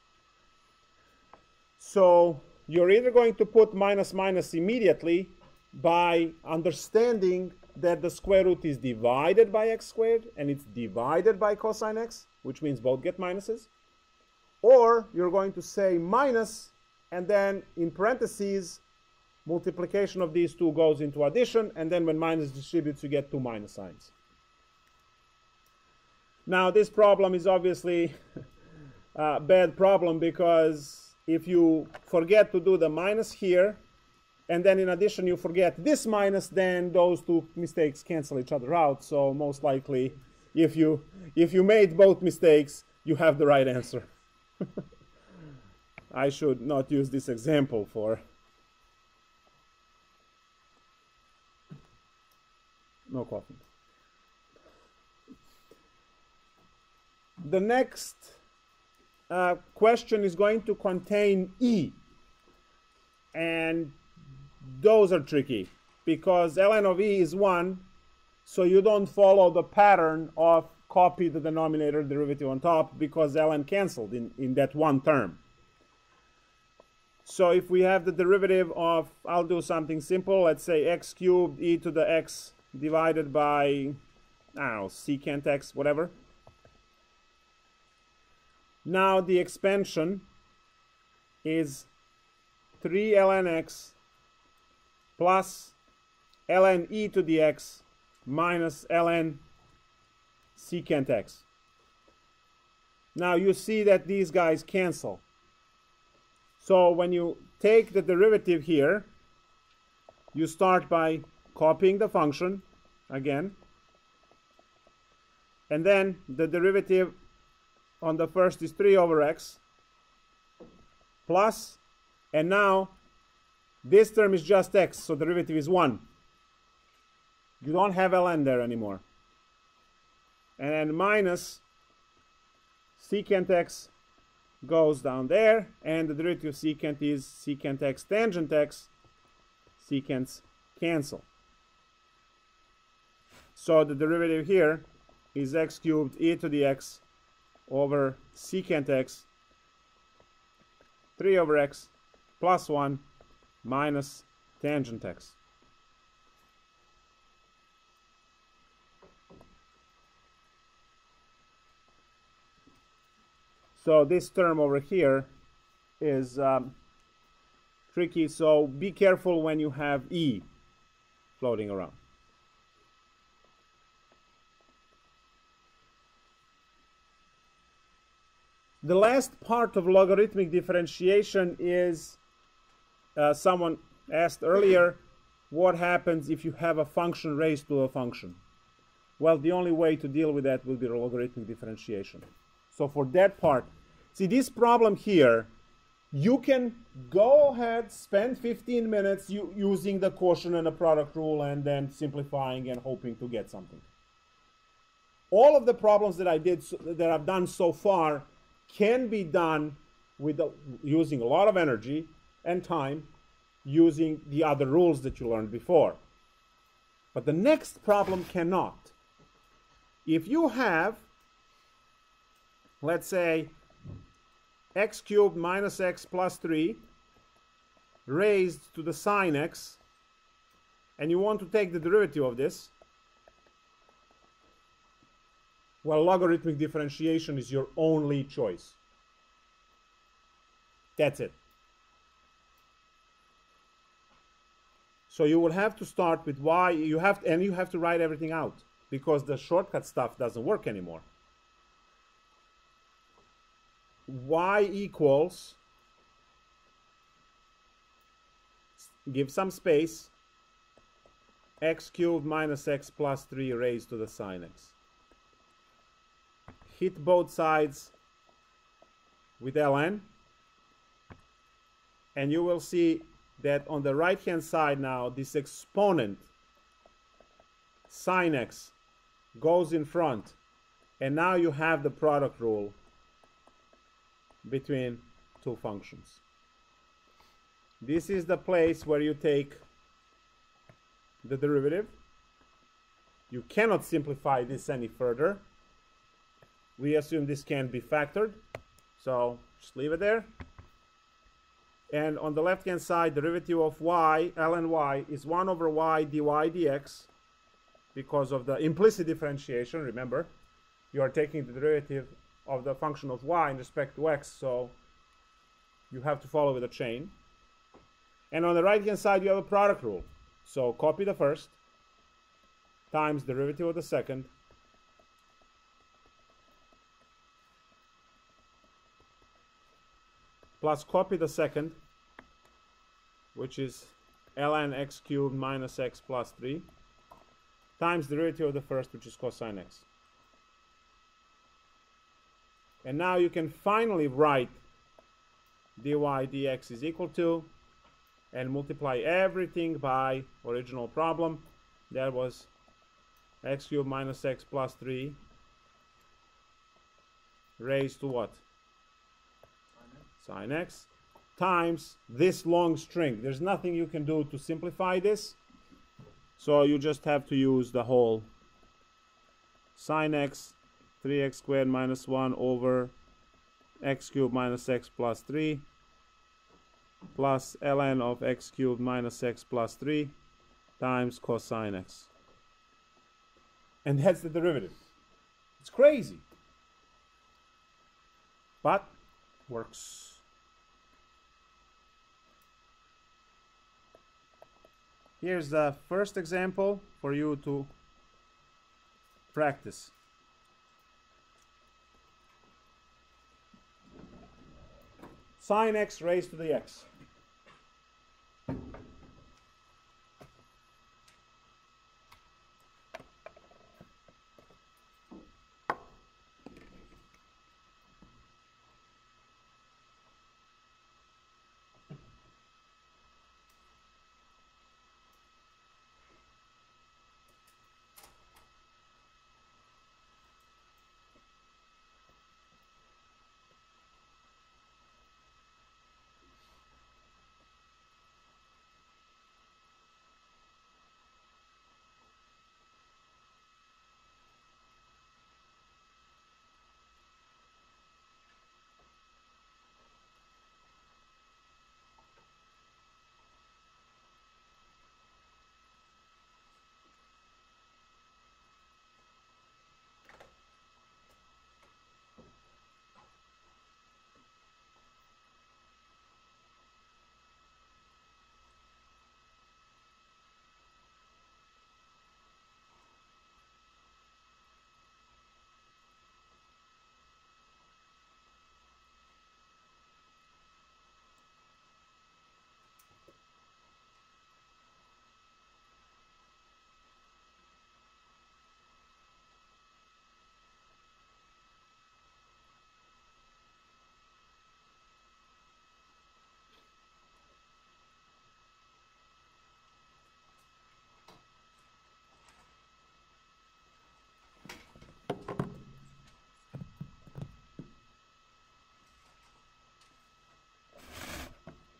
So you're either going to put minus minus immediately by understanding that the square root is divided by x squared and it's divided by cosine x, which means both get minuses. Or you're going to say minus, and then in parentheses, multiplication of these two goes into addition, and then when minus distributes, you get two minus signs. Now, this problem is obviously a bad problem, because if you forget to do the minus here, and then in addition you forget this minus, then those two mistakes cancel each other out. So most likely, if you made both mistakes, you have the right answer. I should not use this example for no coffee. The next question is going to contain e, and those are tricky because ln of e is 1, so you don't follow the pattern of copy the denominator derivative on top, because ln canceled in that one term. So if we have the derivative of, I'll do something simple, let's say x cubed e to the x divided by, I don't know, secant x, whatever. Now the expansion is 3 ln x plus ln e to the x minus ln secant x. Now you see that these guys cancel. So when you take the derivative here, you start by copying the function again, and then the derivative on the first is 3 over x plus, and now this term is just x, so the derivative is 1. You don't have ln there anymore. And then minus secant x goes down there, and the derivative of secant is secant x tangent x. Secants cancel. So the derivative here is x cubed e to the x over secant x, 3 over x plus 1 minus tangent x. So this term over here is tricky, so be careful when you have e floating around. The last part of logarithmic differentiation is, someone asked earlier, what happens if you have a function raised to a function? Well, the only way to deal with that will be logarithmic differentiation. So for that part, see this problem here, you can go ahead, spend 15 minutes using the quotient and the product rule and then simplifying and hoping to get something. All of the problems that I've done so far can be done with using a lot of energy and time using the other rules that you learned before. But the next problem cannot. If you have, let's say, x cubed minus x plus 3 raised to the sine x, and you want to take the derivative of this, well, logarithmic differentiation is your only choice. That's it. So you will have to start with y, you have to write everything out because the shortcut stuff doesn't work anymore. Y equals, give some space, x cubed minus x plus 3 raised to the sine x. Hit both sides with ln, and you will see that on the right hand side now this exponent sine x goes in front, and now you have the product rule between two functions. This is the place where you take the derivative. You cannot simplify this any further. We assume this can be factored, so just leave it there. And on the left hand side, derivative of y, ln y, is 1 over y dy dx because of the implicit differentiation. Remember, you are taking the derivative of the function of y in respect to x, so you have to follow with a chain. And on the right hand side you have a product rule, so copy the first times derivative of the second plus copy the second, which is ln x cubed minus x plus 3 times derivative of the first, which is cosine x. And now you can finally write dy dx is equal to, and multiply everything by original problem. That was x cubed minus x plus 3 raised to what? Sine x times this long string. There's nothing you can do to simplify this, so you just have to use the whole sine x 3x squared minus 1 over x cubed minus x plus 3 plus ln of x cubed minus x plus 3 times cosine x. And that's the derivative. It's crazy, but works. Here's the first example for you to practice. Sine x raised to the x.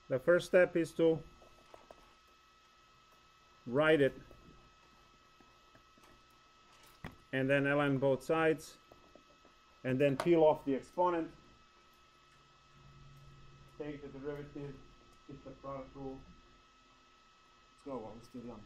the first step is to write it, and then ln both sides, and then peel off the exponent, take the derivative, hit the product rule. Let's go while we're still young.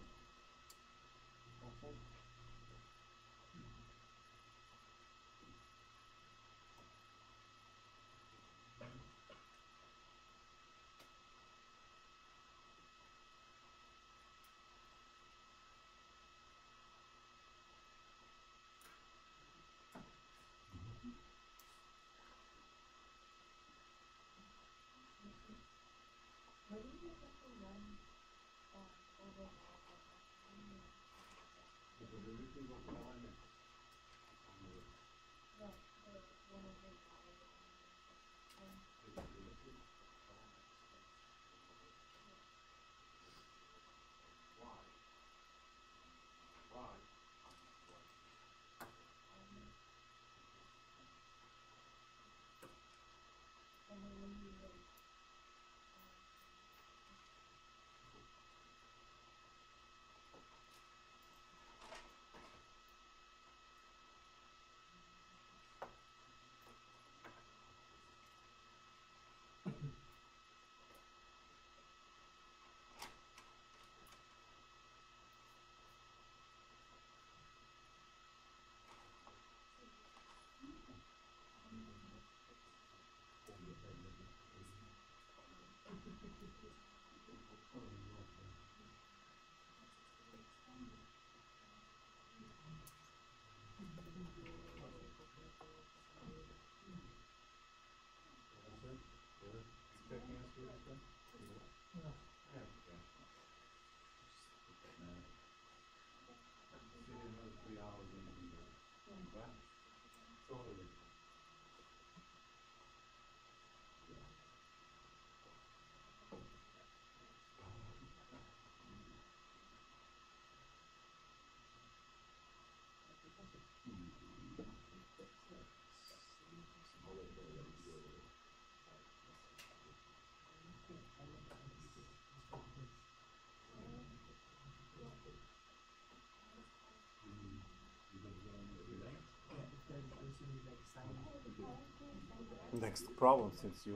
Next problem, since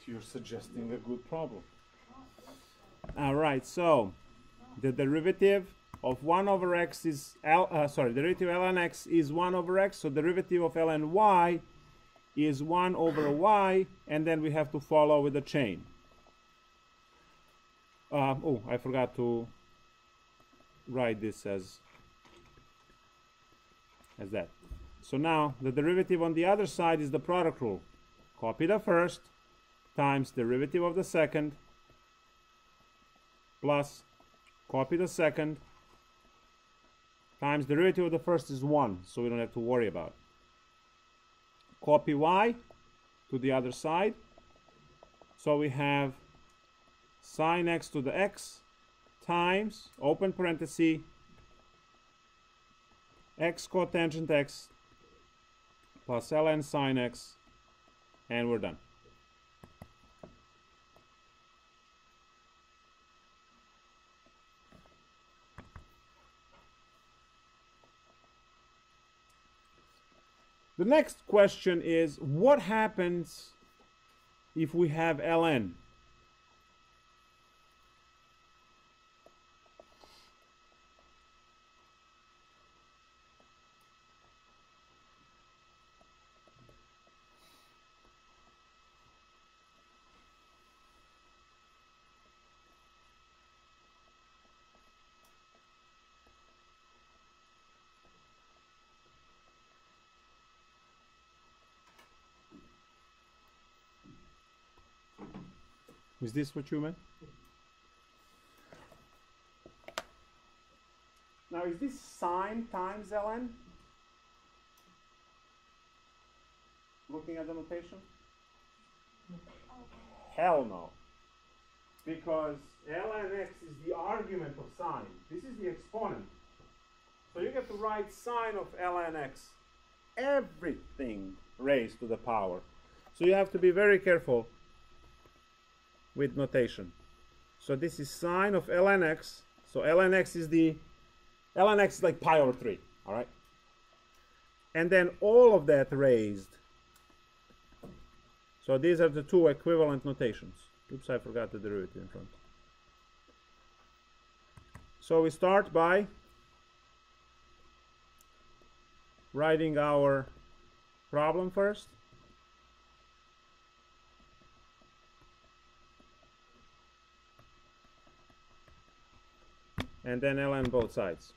you're suggesting a good problem. All right, so the derivative of 1 over x is derivative of ln x is 1 over x, so derivative of ln y is 1 over y, and then we have to follow with the chain. Oh, I forgot to write this as that. So now the derivative on the other side is the product rule. Copy the first times derivative of the second plus copy the second times derivative of the first is 1, so we don't have to worry about it. Copy y to the other side. So we have sine x to the x times, open parenthesis, x cotangent x plus ln sine x, and we're done. The next question is, what happens if we have ln? Is this what you meant? Now, is this sine times ln? Looking at the notation? Hell no. Because ln x is the argument of sine. This is the exponent. So you get to write sine of ln x. Everything raised to the power. So you have to be very careful with notation. So this is sine of ln x. So ln x is like pi over 3, all right? And then all of that raised. So these are the two equivalent notations. Oops, I forgot the derivative in front. So we start by writing our problem first. And then ln both sides.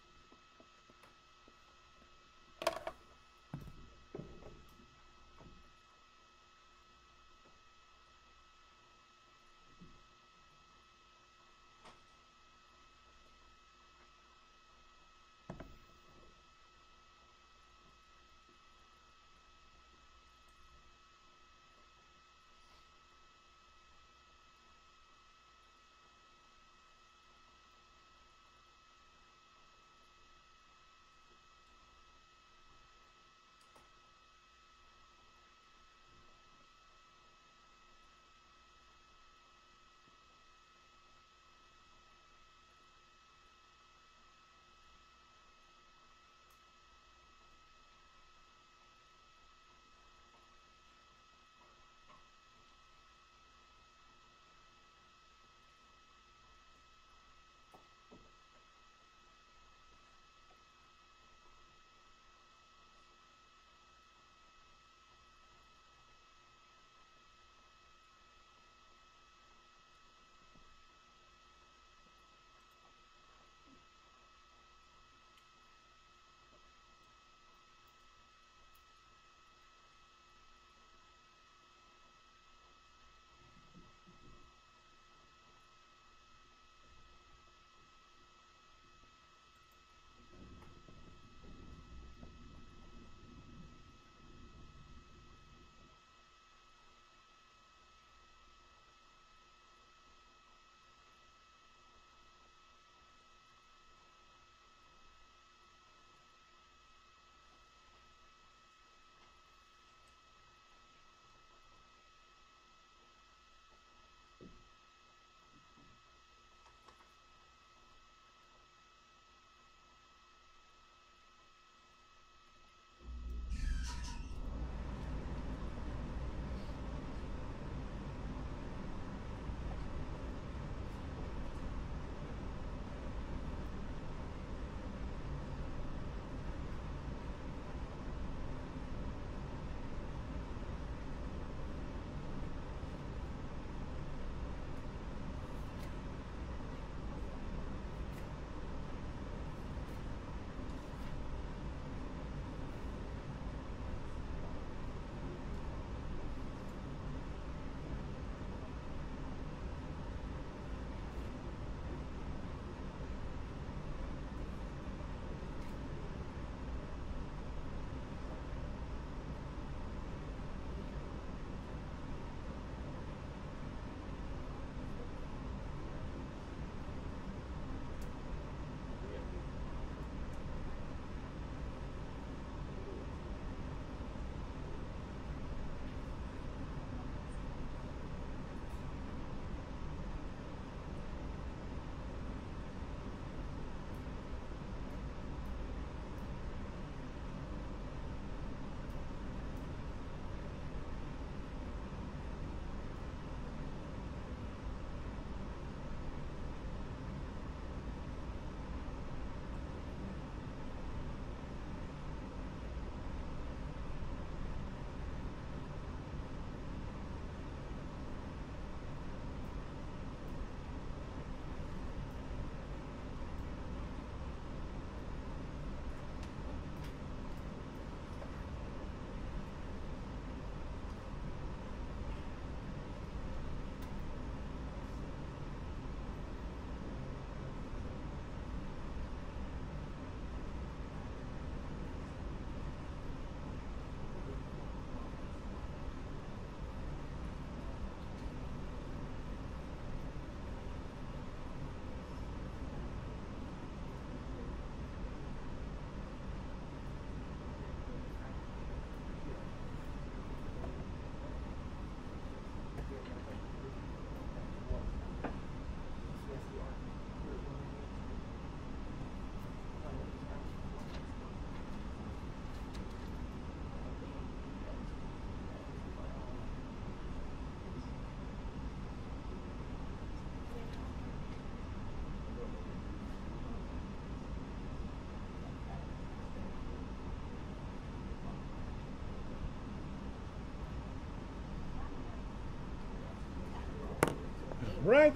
Right,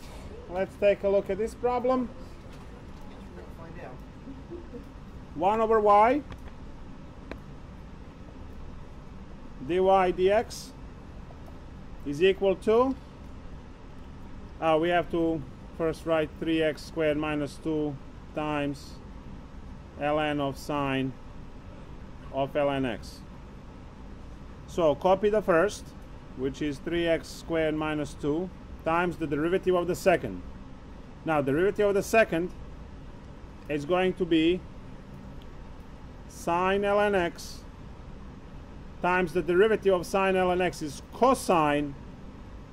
let's take a look at this problem. We're gonna find out. 1 over y dy dx is equal to, we have to first write 3x squared minus 2 times ln of sine of ln x. So copy the first, which is 3x squared minus 2 times the derivative of the second. Now the derivative of the second is going to be sine ln x times the derivative of sine ln x is cosine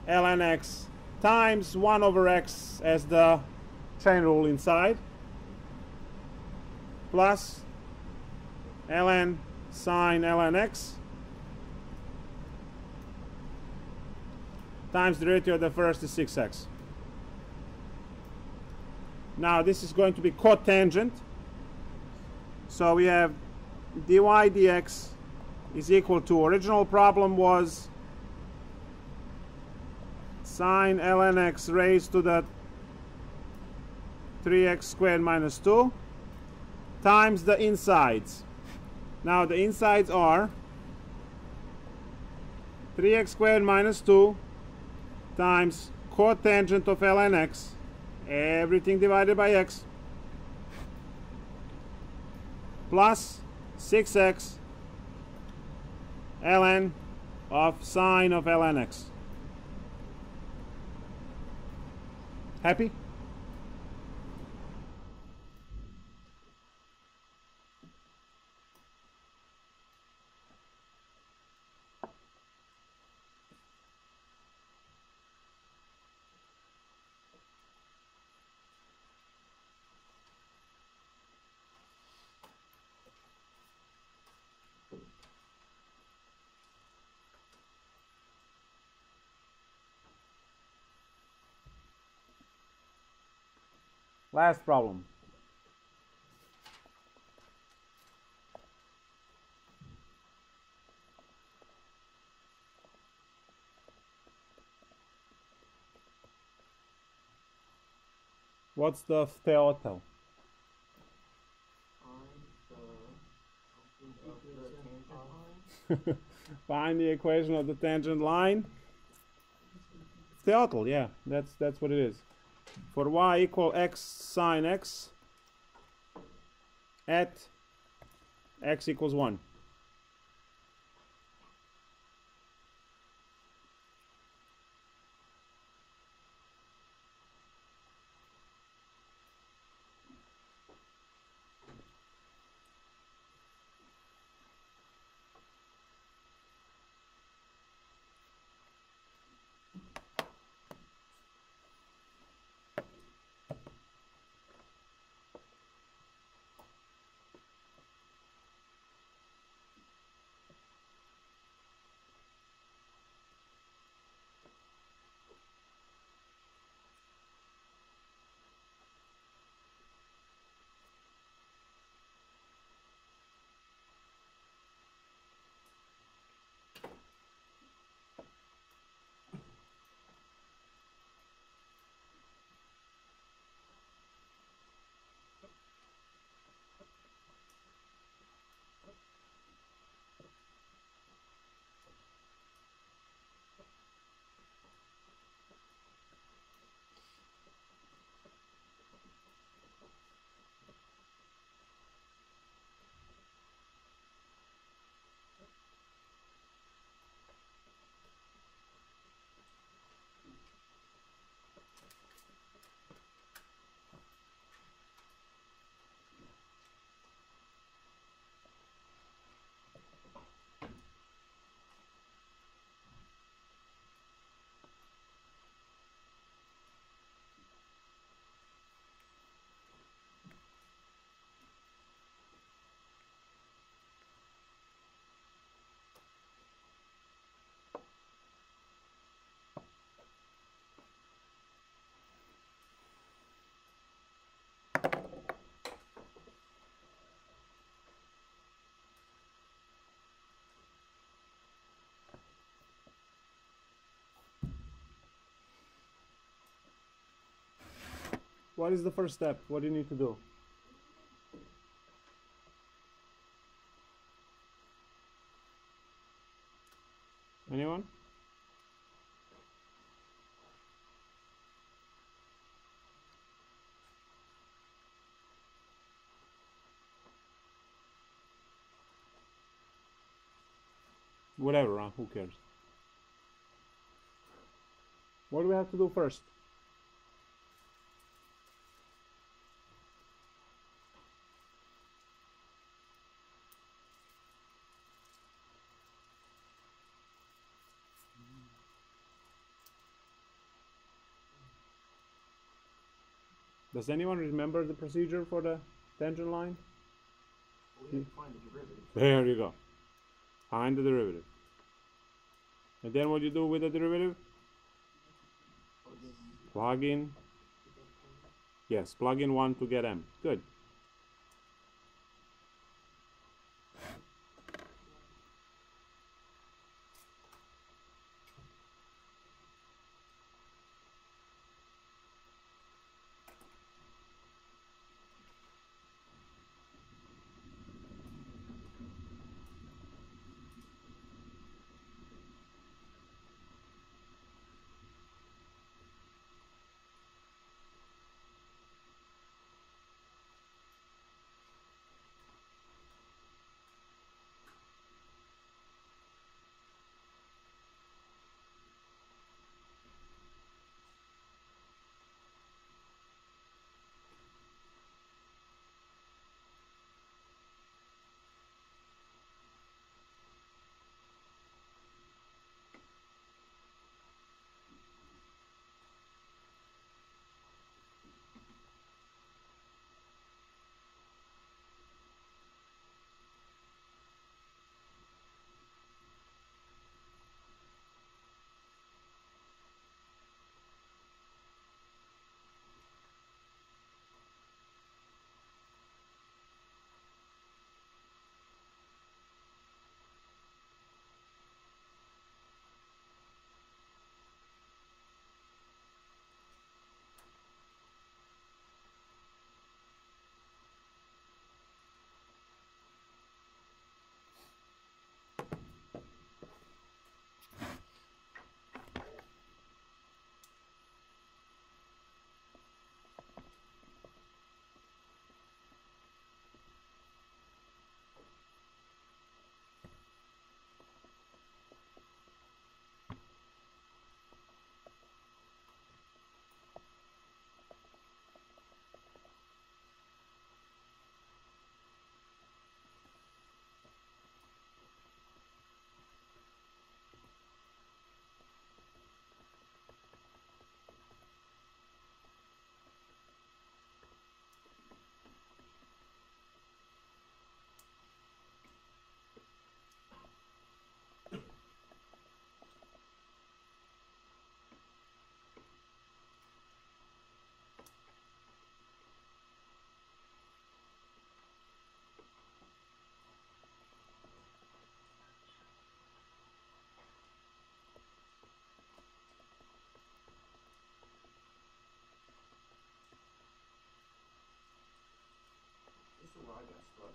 ln x times 1 over x as the chain rule inside, plus ln sine ln x times the derivative of the first is 6x. Now this is going to be cotangent, so we have dy dx is equal to, original problem was sine ln x raised to the 3x squared minus 2 times the insides. Now the insides are 3x squared minus 2 times cotangent of ln x, everything divided by x, plus 6x ln of sine of ln x. Happy? Last problem. What's the theorem? Find the equation of the tangent line. Theorem, yeah, that's what it is. For y equal x sine x at x equals 1. What is the first step? What do you need to do? Anyone? Whatever, who cares? What do we have to do first? Does anyone remember the procedure for the tangent line? We have to find the derivative. There you go. Find the derivative. And then what do you do with the derivative? Plug in. Yes, plug in 1 to get m. Good. This is where I got stuck.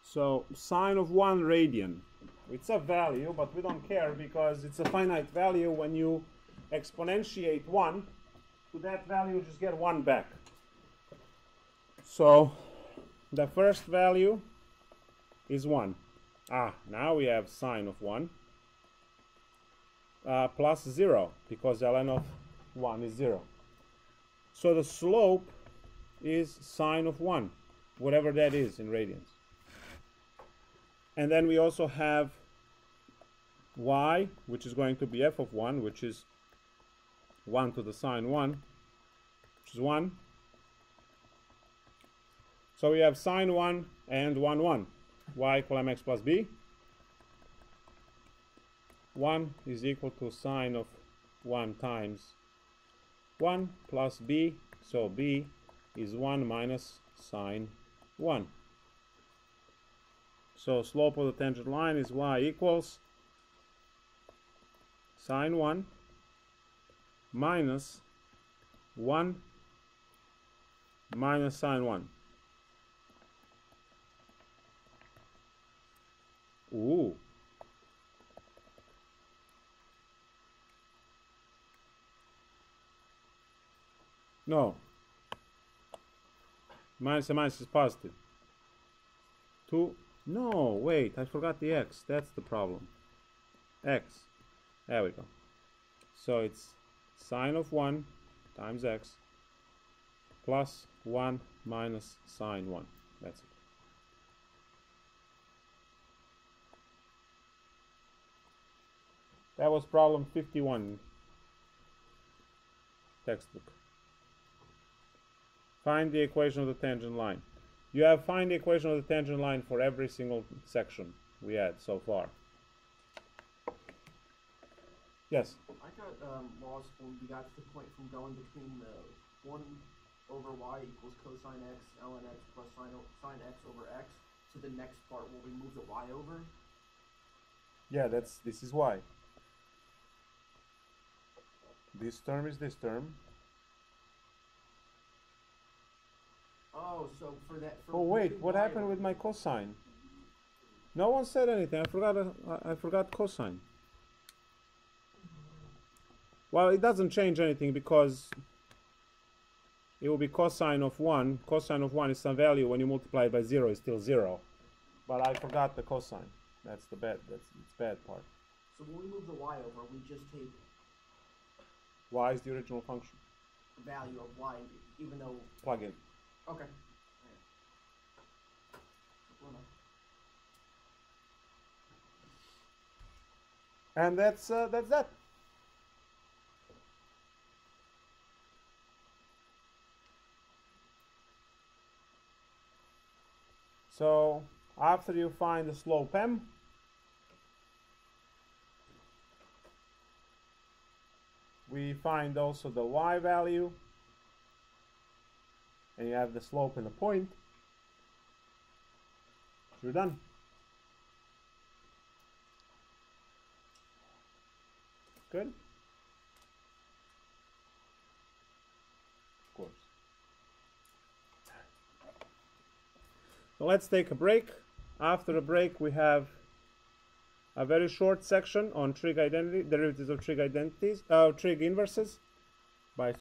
So sine of 1 radian. It's a value, but we don't care because it's a finite value. When you exponentiate 1, to that value just get 1 back. So the first value is 1. Now we have sine of 1 plus 0 because ln of 1 is 0. So the slope is sine of 1, whatever that is in radians. And then we also have y, which is going to be f of 1, which is 1 to the sine 1, which is 1. So we have sine 1 and 1, 1. Y equal mx plus b. 1 is equal to sine of 1 times 1 plus b. So b is 1 minus sine 1. So slope of the tangent line is y equals sine 1 minus 1 minus sine 1. Ooh. No. Minus and minus is positive. 2. No, wait, I forgot the x. That's the problem. X. There we go. So it's sine of 1 times x plus 1 minus sine 1. That's it. That was problem 51 textbook. Find the equation of the tangent line. You have find the equation of the tangent line for every single section we had so far. Yes? I got lost when we got to the point from going between the 1 over y equals cosine x ln x plus sine x over x to the next part where we move the y over. Yeah, this is why. This term is this term. Oh, so for that. Oh wait, what happened with my cosine? No one said anything. I forgot cosine. Well, it doesn't change anything because it will be cosine of 1. Cosine of 1 is some value. When you multiply it by 0, it's still 0. But I forgot the cosine. That's the bad. It's bad part. So when we move the y over, we just take Y is the original function. the value of y, even though. Plug in. Okay. And that's that. So after you find the slope m, we find also the y value, and you have the slope and the point. You're done. Good? Of course. So let's take a break. After the break, we have a very short section on trig identity, derivatives of trig identities, trig inverses by